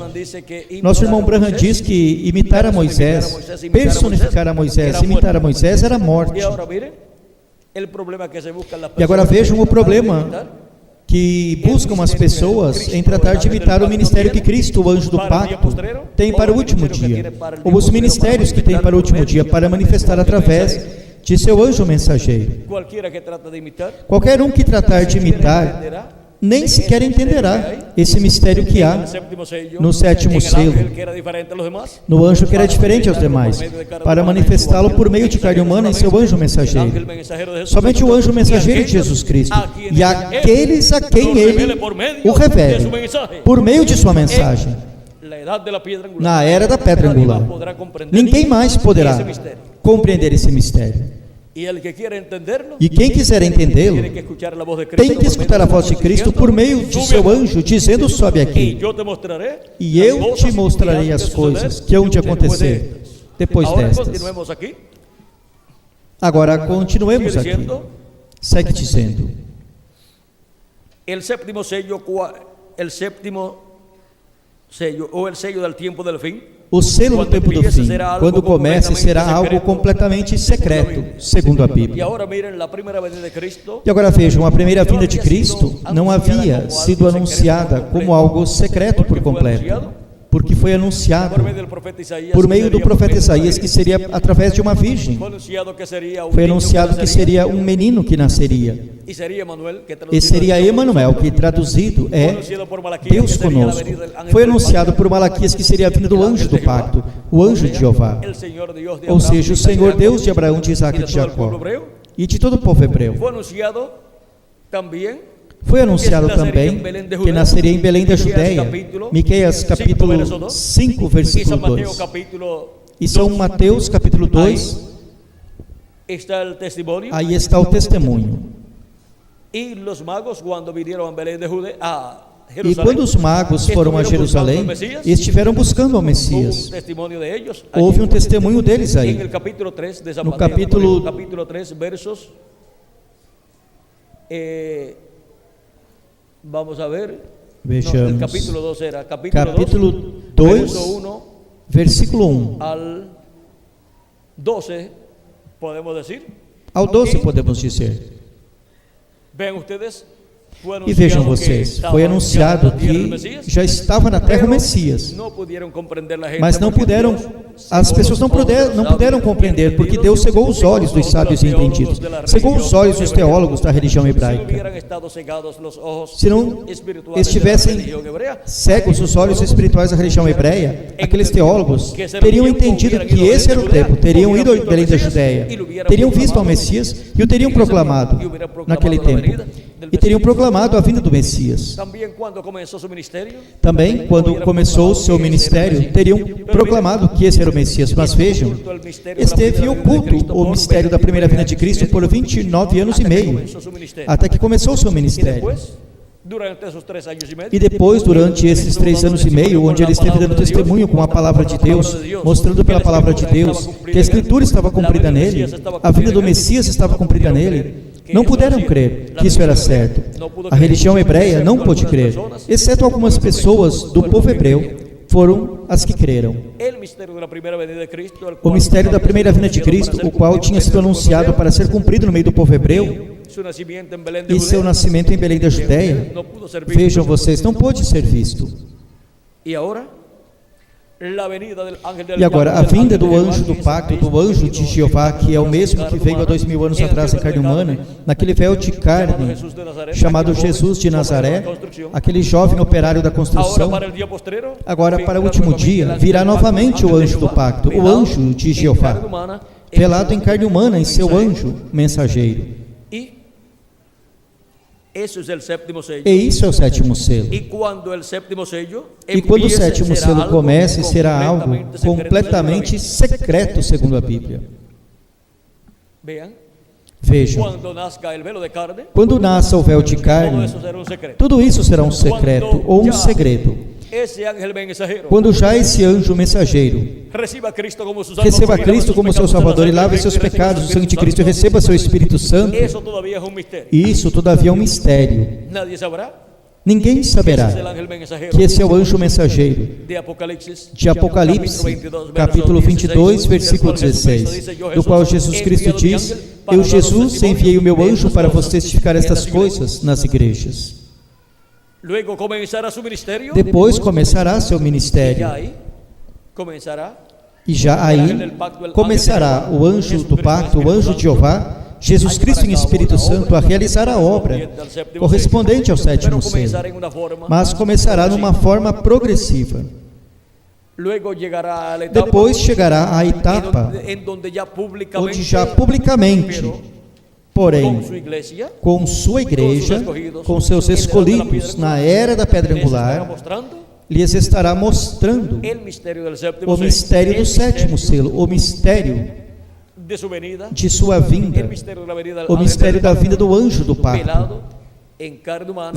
Nosso irmão Branham diz que imitar a Moisés, personificar a Moisés, imitar a Moisés era morte. E agora vejam o problema que buscam as pessoas em tratar de imitar o ministério que Cristo, o anjo do pacto, tem para o último dia, ou os ministérios que tem para o último dia, para manifestar através de seu anjo mensageiro. Qualquer um que tratar de imitar, nem sequer entenderá esse mistério que há no sétimo selo, no anjo que era diferente aos demais, para manifestá-lo por meio de carne humana em seu anjo mensageiro. Somente o anjo mensageiro de Jesus Cristo, e aqueles a quem ele o revela, por meio de sua mensagem. Na era da pedra angular, ninguém mais poderá compreender esse mistério. E quem quiser entendê-lo, tem que escutar a voz de Cristo por meio de seu anjo, dizendo: sobe aqui, e eu te mostrarei as coisas que hão de acontecer depois destas. Agora continuemos aqui. Segue dizendo: el séptimo sello ou el sello del tiempo del fim. O selo do tempo do fim, quando começa, será algo completamente secreto, segundo a Bíblia. E agora vejam, a primeira vinda de Cristo não havia sido anunciada como algo secreto por completo, porque foi anunciado por meio do profeta Isaías que seria através de uma virgem. Foi anunciado que seria um menino que nasceria. E seria Emanuel, que traduzido é Deus conosco. Foi anunciado por Malaquias que seria a vinda do anjo do pacto, o anjo de Jeová, ou seja, o Senhor Deus de Abraão, de Isaac e de Jacó, e de todo o povo hebreu. Foi anunciado também que nasceria em Belém da Judéia, Miqueias capítulo 5, versículo 2. E São Mateus capítulo 2, aí está o testemunho. E quando os magos foram a Jerusalém, estiveram buscando o Messias. Houve um testemunho deles aí. No capítulo 3, versos... vamos a ver. Vejamos. No, capítulo 2 era. Capítulo 2, versículo 1. Al 12, podemos dizer. Ao 12 podemos dizer. Vean ustedes. E vejam vocês, foi anunciado que já estava na terra o Messias, mas não puderam, as pessoas não puderam compreender, porque Deus cegou os olhos dos sábios e entendidos, cegou os olhos dos teólogos da religião hebraica. Se não estivessem cegos os olhos espirituais da religião hebreia, aqueles teólogos teriam entendido que esse era o tempo, teriam ido a Belém da Judéia, teriam visto ao Messias e o teriam proclamado naquele tempo. E teriam proclamado a vinda do Messias. Também, quando começou o seu ministério, teriam proclamado que esse era o Messias. Mas vejam, esteve oculto o mistério da primeira vinda de Cristo por 29 anos e meio, até que começou o seu ministério. E depois, durante esses 3 anos e meio, onde ele esteve dando testemunho com a palavra de Deus, mostrando pela palavra de Deus que a Escritura estava cumprida nele, a vinda do Messias estava cumprida nele, não puderam crer que isso era certo. A religião hebreia não pôde crer, exceto algumas pessoas do povo hebreu foram as que creram. O mistério da primeira vinda de Cristo, o qual tinha sido anunciado para ser cumprido no meio do povo hebreu, e seu nascimento em Belém da Judéia, vejam vocês, não pôde ser visto. E agora, a vinda do anjo do pacto, do anjo de Jeová, que é o mesmo que veio há 2000 anos atrás em carne humana, naquele véu de carne, chamado Jesus de Nazaré, aquele jovem operário da construção, agora para o último dia, virá novamente o anjo do pacto, o anjo de Jeová, velado em carne humana em seu anjo mensageiro. E isso é o sétimo selo. E quando o sétimo selo comece, será algo completamente secreto, segundo a Bíblia. Vejam, quando nasça o véu de carne, tudo isso será um secreto ou um segredo. Quando já esse anjo mensageiro receba Cristo como seu Salvador e lave seus pecados, o sangue de Cristo, e receba seu Espírito Santo, isso todavia é um mistério. Ninguém saberá que esse é o anjo mensageiro de Apocalipse, capítulo 22, versículo 16, do qual Jesus Cristo diz: eu, Jesus, enviei o meu anjo para vos testificar estas coisas nas igrejas. Depois começará seu ministério, e já aí começará o anjo do pacto, o anjo de Jeová, Jesus Cristo em Espírito Santo, a realizar a obra correspondente ao sétimo selo, mas começará numa forma progressiva. Depois chegará a etapa onde já publicamente, porém, com sua igreja, com seus escolhidos na era da pedra angular, lhes estará mostrando o mistério do sétimo selo, o mistério de sua vinda, o mistério da vinda do anjo do pacto,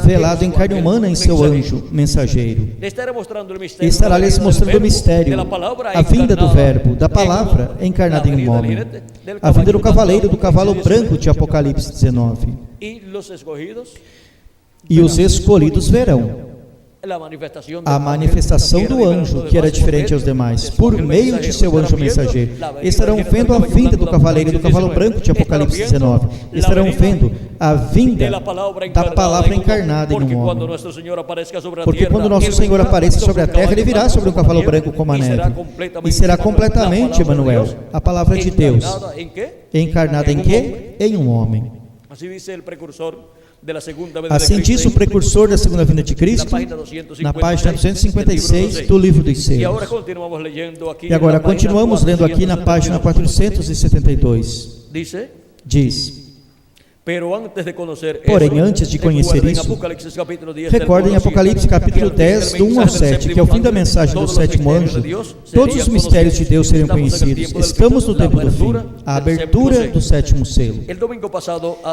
velado em carne humana em seu anjo mensageiro. Estará lhes mostrando o mistério, a vinda do verbo, da palavra encarnada em um homem, a vinda do cavaleiro, do cavalo branco de Apocalipse 19. E os escolhidos verão a manifestação do anjo, que era diferente aos demais, por meio de seu anjo mensageiro. Estarão vendo a vinda do cavaleiro e do cavalo branco de Apocalipse 19. Estarão vendo a vinda da palavra encarnada em um homem. Porque quando nosso Senhor aparecer sobre a terra, ele virá sobre um cavalo branco como a neve, e será completamente, Emmanuel, a palavra de Deus. Encarnada em quê? Em um homem. Assim diz o precursor da segunda vinda de Cristo, na página 256 do livro dos selos. E agora continuamos lendo aqui na página 472. Diz: Porém, antes de conhecer isso, recordem em Apocalipse capítulo 10, do 1 ao 7, que ao fim da mensagem do sétimo anjo, todos os mistérios de Deus seriam conhecidos. Estamos no tempo do fim, a abertura do sétimo selo.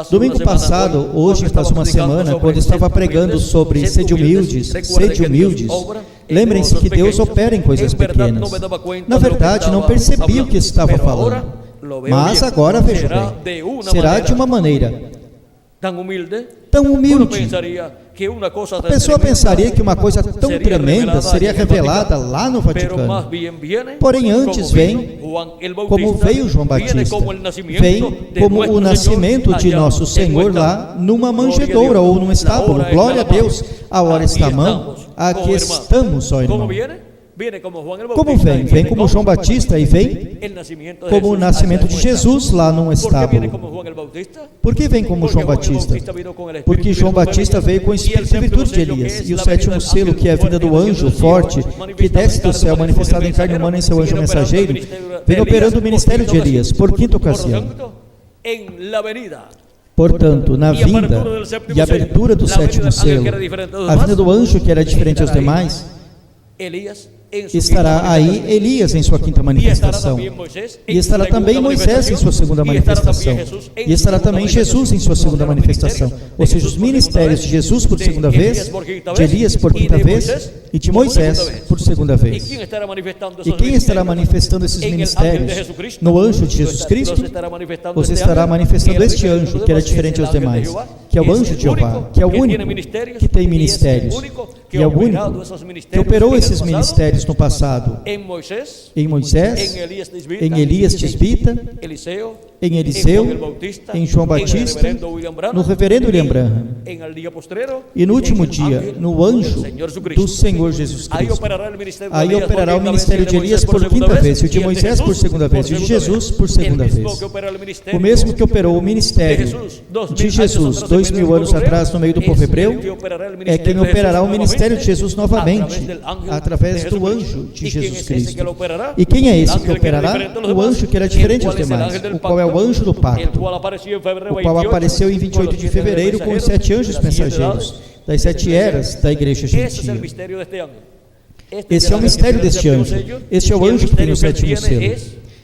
Domingo passado, hoje faz uma semana, quando estava pregando sobre sede humildes, lembrem-se que Deus opera em coisas pequenas. Na verdade, não percebi o que estava falando. Mas agora veja bem, será de uma maneira tão humilde. A pessoa pensaria que uma coisa tão tremenda seria revelada lá no Vaticano. Porém, antes vem como veio João Batista, vem como o nascimento de nosso Senhor lá numa manjedoura ou num estábulo. Glória a Deus, a hora está à mão, aqui estamos, ó irmão. Como vem? Vem como João Batista e vem como o nascimento de Jesus lá num estábulo. Por que vem como João Batista? Porque João Batista veio com o espírito e virtude de Elias. E o sétimo selo, que é a vinda do anjo forte, que desce do céu, manifestado em carne humana em seu anjo mensageiro, vem operando o ministério de Elias, por quinta ocasião. Portanto, na vinda e abertura do sétimo selo, a vinda do anjo, que era diferente aos demais, estará aí Elias em sua quinta manifestação, e estará também Moisés em sua segunda manifestação, e estará também Jesus em sua segunda manifestação, ou seja, os ministérios de Jesus por segunda vez, de Elias por quinta vez, e de Moisés por segunda vez. E quem estará manifestando esses ministérios? No anjo de Jesus Cristo, ou se estará manifestando este anjo, que era diferente aos demais, que é o anjo de Jeová, que é o único que tem ministérios, e é o único que operou esses ministérios no passado, em Moisés, em Elias Tisbita, em Eliseu, em João Batista, no reverendo William Branham, e no último dia, no anjo do Senhor Jesus Cristo. Aí operará o ministério de Elias por quinta vez, e o de Moisés por segunda vez, e o de Jesus por segunda vez. O mesmo que operou o ministério de Jesus 2000 anos atrás no meio do povo hebreu, é quem operará o ministério de Jesus novamente, através do anjo de Jesus Cristo. E quem é esse que operará? O anjo que era diferente dos demais, o qual é o anjo do pacto, o qual apareceu em 28 de fevereiro com os 7 anjos mensageiros das 7 eras da igreja gentil. Esse é o mistério deste anjo. Este é o anjo que tem o sétimo selo.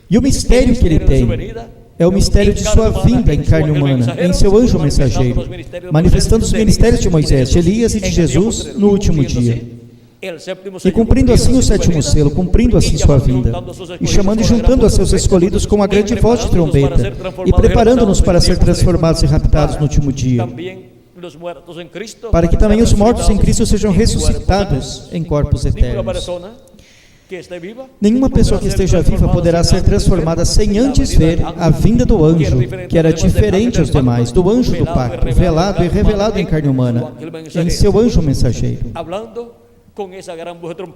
E o mistério que ele tem é o mistério de sua vinda em carne humana, em seu anjo mensageiro, manifestando os ministérios de Moisés, de Elias e de Jesus no último dia. E cumprindo assim o sétimo selo, cumprindo assim sua vinda, e chamando e juntando a seus escolhidos com a grande voz de trombeta, e preparando-nos para ser transformados e raptados no último dia, para que também os mortos em Cristo sejam ressuscitados em corpos eternos. Nenhuma pessoa que esteja viva poderá ser transformada sem antes ver a vinda do anjo, que era diferente aos demais, do anjo do pacto, velado e revelado em carne humana, em seu anjo mensageiro,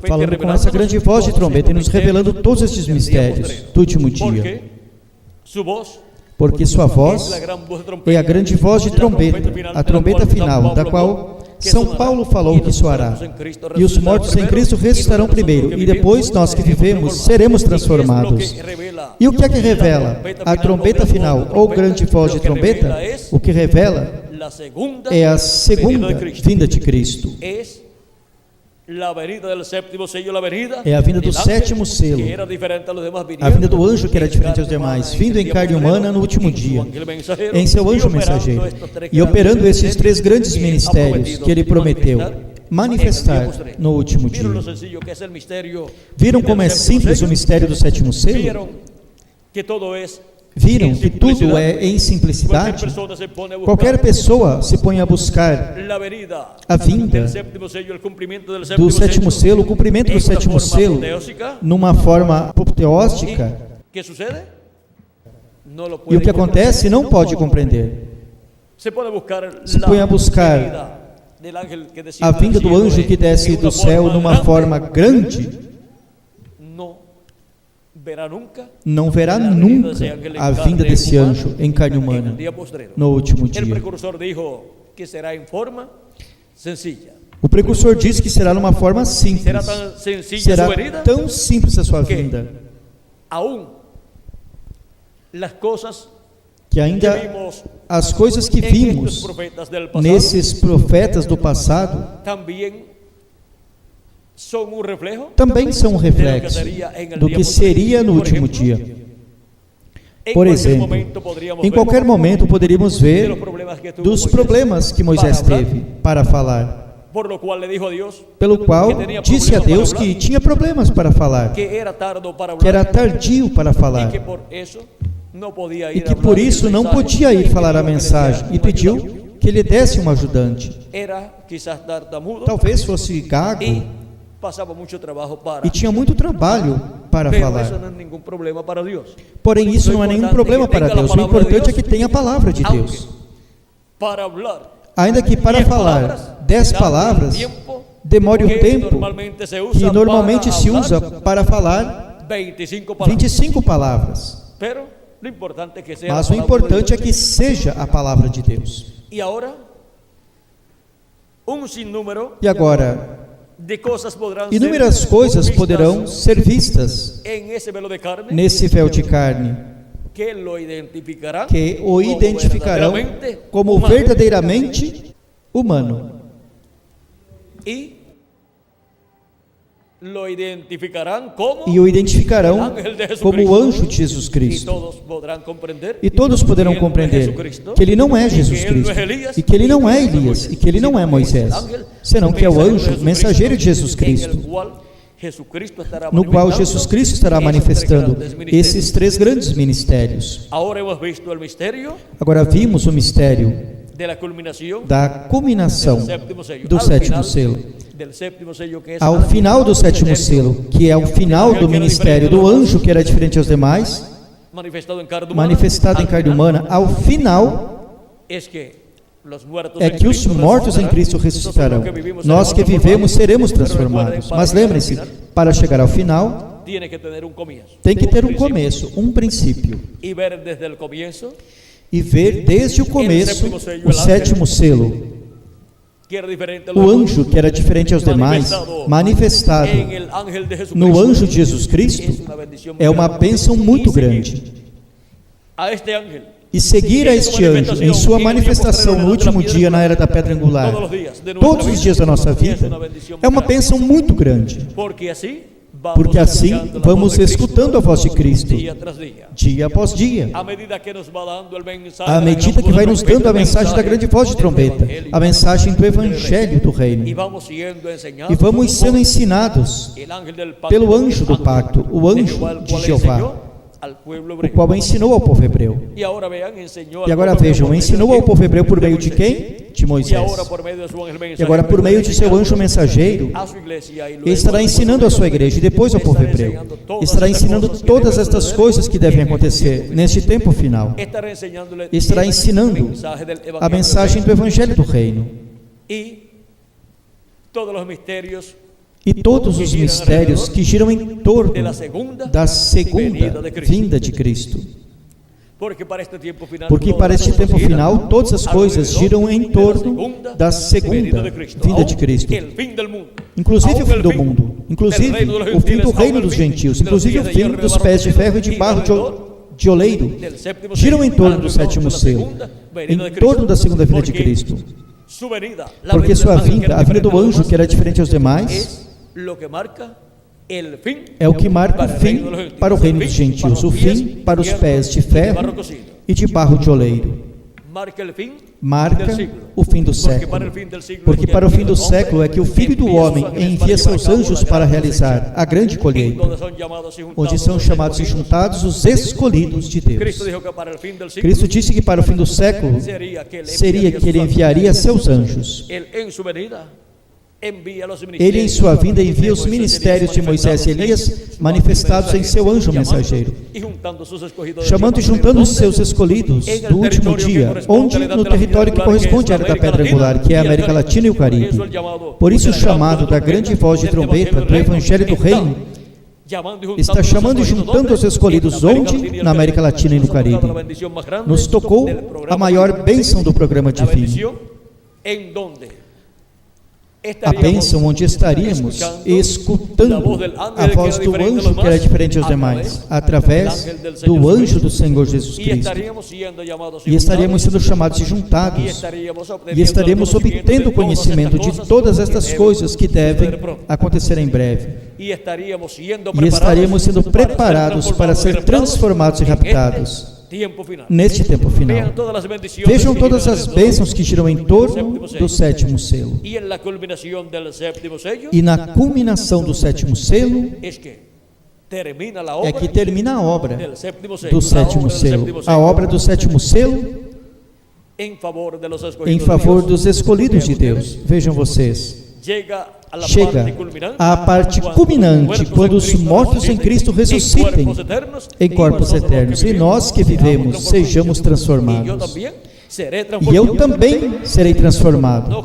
falando com essa grande voz de trombeta e nos revelando todos estes mistérios do último dia. Porque sua voz é a grande voz de trombeta, a trombeta final, da qual São Paulo falou que soará. E os mortos em Cristo ressuscitarão primeiro, e depois nós que vivemos seremos transformados. E o que é que revela? A trombeta final, ou grande voz de trombeta, o que revela é a segunda vinda de Cristo. É a vinda do sétimo selo, a vinda do anjo que era diferente aos demais, vindo em carne humana no último dia, em seu anjo mensageiro, e operando esses 3 grandes ministérios que ele prometeu manifestar no último dia. Viram como é simples o mistério do sétimo selo? Viram que tudo é em simplicidade? Qualquer pessoa se põe a buscar a vinda do sétimo selo, o cumprimento do sétimo selo, numa forma apoteóstica, e o que acontece não pode compreender. Se põe a buscar a vinda do anjo que desce do céu numa forma grande, não verá nunca a vinda desse anjo em carne humana no último dia. O precursor diz que será numa forma simples. Será tão simples a sua vinda que ainda vimos as coisas que en vimos estos profetas del pasado nesses profetas do passado también son un reflejo também são um de lo que reflexo sería en el do día que posterior. seria no Por último ejemplo, dia. en Por cualquier exemplo, momento podríamos em ver qualquer momento poderíamos de ver los problemas que tuvo dos Moisés problemas que Moisés para hablar, teve para falar, por lo cual le dijo a Dios pelo qual que tenía disse a problemas Deus para que hablar, tinha problemas para falar, que era tardo para que era hablar tardio para y falar, que por eso no podía e ir a que hablar por el isso não mensaje, podia y ir que falar a Dios le mensagem, decía, e "Un ayudante". pediu que lhe desse um ajudante. Era quizás tartamudo Talvez fosse gago y pasaba mucho trabajo para e tinha muito trabalho para pero eso falar. no es ningún problema para Dios. Porém, isso não é nenhum problema para Deus. O importante é que tenha a palavra de Deus. Para hablar Ainda que para 10 falar 10 tarde palavras el tiempo demore o que tempo normalmente se usa que normalmente para se hablar usa para falar 25 palabras. 25 palavras. Pero lo importante es que sea Mas la o palabra de importante é Dios. que seja a palavra de Deus. Y ahora un sinnúmero E agora, de cosas podrán inúmeras ser coisas vistas poderão ser vistas en ese velo de carne nesse véu de carne, que lo identificarán que o como identificarão verdaderamente como humano. verdadeiramente humano. Y lo identificarán como E o identificarão ángel de Jesucristo. como o anjo de Jesus y Cristo. todos podrán comprender E todos poderão que ele não é compreender Jesucristo, que ele não é e que Jesus ele não é Cristo, Elias, e que ele não é e que ele não é Elias, Moisés, e que ele não é Moisés, senão que é o anjo mensageiro de Jesus Cristo, no qual Jesus Cristo estará manifestando esses três grandes ministérios. Agora hemos visto o mistério Agora vimos o mistério de la culminación da culminação do sétimo selo. del séptimo sello, que es Ao al final do sétimo selo, que é o final do ministério do anjo, que era diferente aos demais, manifestado en carne humana, manifestado em al carne final, humana, ao final es que los muertos é en que os Cristo mortos em Cristo ressuscitarão. Nós que vivemos seremos transformados. Mas lembre-se, para chegar ao final, tiene que tener un comienzo, tem que ter um principio, começo, um princípio. y ver desde el comienzo. E ver desde o começo o sétimo selo, Que era diferente a o anjo que era diferente aos demais, manifestado en el ángel de Jesucristo, no anjo de Jesus Cristo, es una bendición é uma grande. bênção muito Y seguir grande. a este ángel E seguir a este anjo em sua manifestação no último dia na era da pedra angular, todos os dias da nossa vida, é uma bênção muito grande, porque assim vamos escutando a voz de Cristo dia tras dia. dia após dia, À medida que nos vai dando el mensaje à medida que vai nos dando a mensagem da grande voz de trombeta, a mensagem do Evangelho do e Reino, vamos sendo ensinados e vamos sendo ensinados el ángel del pacto, pelo anjo do pacto, o anjo de Jeová, al pueblo o hebreo. qual ensinou ao povo hebreu. E agora vean, enseñó E al agora pueblo vejam, hebreo ensinou por ao medio povo hebreu por de meio de Moisés. quem? De E Moisés. agora por meio de su ángel E mensajeiro, agora por meio de seu anjo mensageiro, a sua igreja, e luego estará al ensinando pueblo a sua igreja e depois ao povo hebreu. Estará ensinando todas estas coisas que devem acontecer neste tempo final. estará enseñándole Estará ensinando mensaje del a mensagem do Evangelho do Reino. e todos os mistérios E todos os mistérios que giram em torno da segunda vinda de Cristo. Porque para este tempo final, Porque para este tempo final, todas as coisas giram em torno da segunda vinda de Cristo. el fin del mundo, Inclusive o fim do mundo, inclusive o fim do reino dos gentios, inclusive o fim dos pés de ferro e de barro de oleiro, del séptimo giram sello, em torno do alrededor sétimo de la selo, segunda venida de em Cristo. torno da segunda vinda de Porque Cristo. su venida, la Porque venida sua del ángel, que vinda, era a vinda do diferente a los anjo, demás, que era diferente aos demais, es lo que marca el fin é o que marca para o el fim reino de los gentiles, para o reino el dos fin gentios, para o los pies fim para os pés de y barro ferro cocido. e de barro de oleiro. Marca el fin Marca del siglo. o fim do Porque século. para el fin del siglo Porque es que para o el fim do Hijo del século é que o Filho do Homem envia seus anjos para realizar a grande colheita, donde son llamados y juntados onde são los chamados e escogidos. juntados os escolhidos de Deus. Cristo dijo que para el fin del siglo Cristo disse que para o fim do século sería que ele enviaria seus anjos. Él en su venida envía los Ele em sua vinda envia os ministérios de Moisés e Elias manifestados em seu anjo mensageiro, y juntando sus escogidos chamando e juntando os seus escolhidos do último dia, onde no território que corresponde à área da pedra angular, que é a América Latina e o Caribe. Por isso o chamado da grande voz de trombeta do Evangelho do Reino está chamando e juntando os escolhidos onde? Na América Latina e no Caribe. Nos tocou a maior bênção do programa divino, en donde a bênção onde estaríamos escutando a voz do anjo que era diferente aos demais, através do anjo do Senhor Jesus Cristo. E estaríamos sendo chamados e juntados, e estaríamos obtendo conhecimento de todas estas coisas que devem acontecer em breve. E estaríamos sendo preparados para ser transformados e raptados neste tempo final. Vejam todas as bênçãos que giram em torno do sétimo selo. E na culminação do sétimo selo é que termina a obra do sétimo selo. A obra do sétimo selo em favor dos escolhidos de Deus. Vejam vocês. Chega à parte culminante, quando os mortos em Cristo ressuscitem em corpos eternos, e nós que vivemos sejamos transformados. E eu também serei transformado.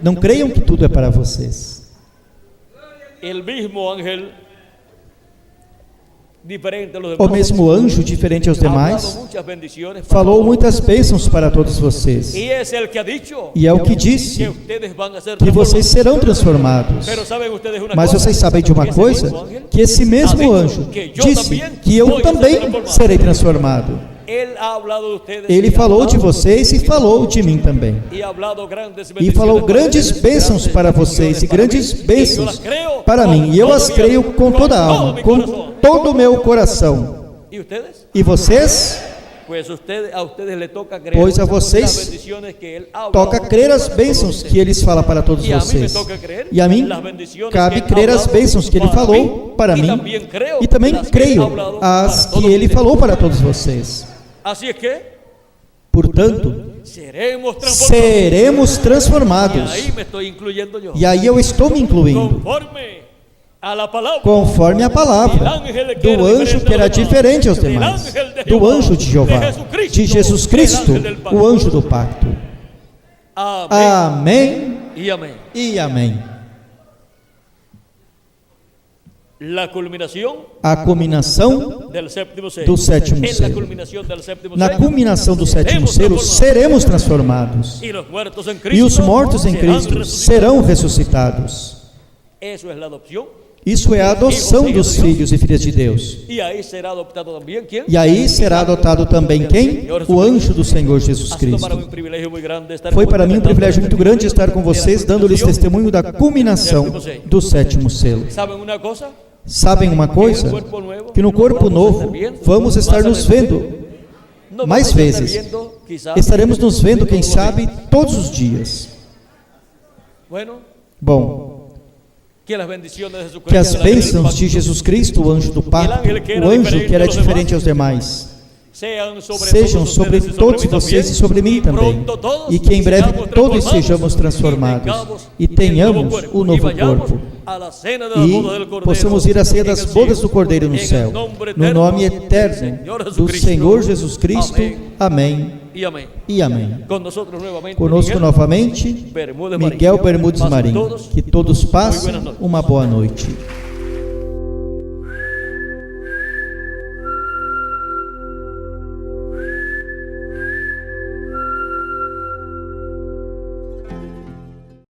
Não creiam que tudo é para vocês. O mesmo anjo, diferente aos demais, falou muitas bênçãos para todos vocês. E é o que disse, que vocês serão transformados. Mas vocês sabem de uma coisa? Que esse mesmo anjo disse que eu também serei transformado. Ele falou de vocês e falou de mim também. E falou grandes bênçãos para vocês e grandes bênçãos para mim. E eu as creio com toda a alma, com todo o meu coração. E vocês? Pois a vocês toca crer as bênçãos que Ele fala para todos vocês. E a mim cabe crer as bênçãos que Ele falou para mim. E também creio as que Ele falou para todos vocês. Portanto, seremos transformados. E aí eu estou me incluindo, conforme a palavra do anjo que era diferente aos demais, do anjo de Jeová, de Jesus Cristo, o anjo do pacto. Amém e amém. A culminação do sétimo selo. Na culminação do sétimo selo, seremos transformados. E os mortos em Cristo serão ressuscitados. Isso é a adoção dos filhos e filhas de Deus. E aí será adotado também quem? O anjo do Senhor Jesus Cristo. Foi para mim um privilégio muito grande estar com vocês, dando-lhes testemunho da culminação do sétimo selo. Sabem uma coisa? Que no corpo novo vamos estar nos vendo mais vezes. Estaremos nos vendo, quem sabe, todos os dias. Bom, que as bênçãos de Jesus Cristo, o anjo do pacto, o anjo que era diferente aos demais, sejam sobre todos vocês e sobre mim também, e que em breve todos sejamos transformados e tenhamos o novo corpo, e possamos ir à ceia das bodas do Cordeiro no céu, no nome eterno do Senhor Jesus Cristo. Amém e amém. Conosco novamente, Miguel Bermudes Marim. Que todos passem uma boa noite.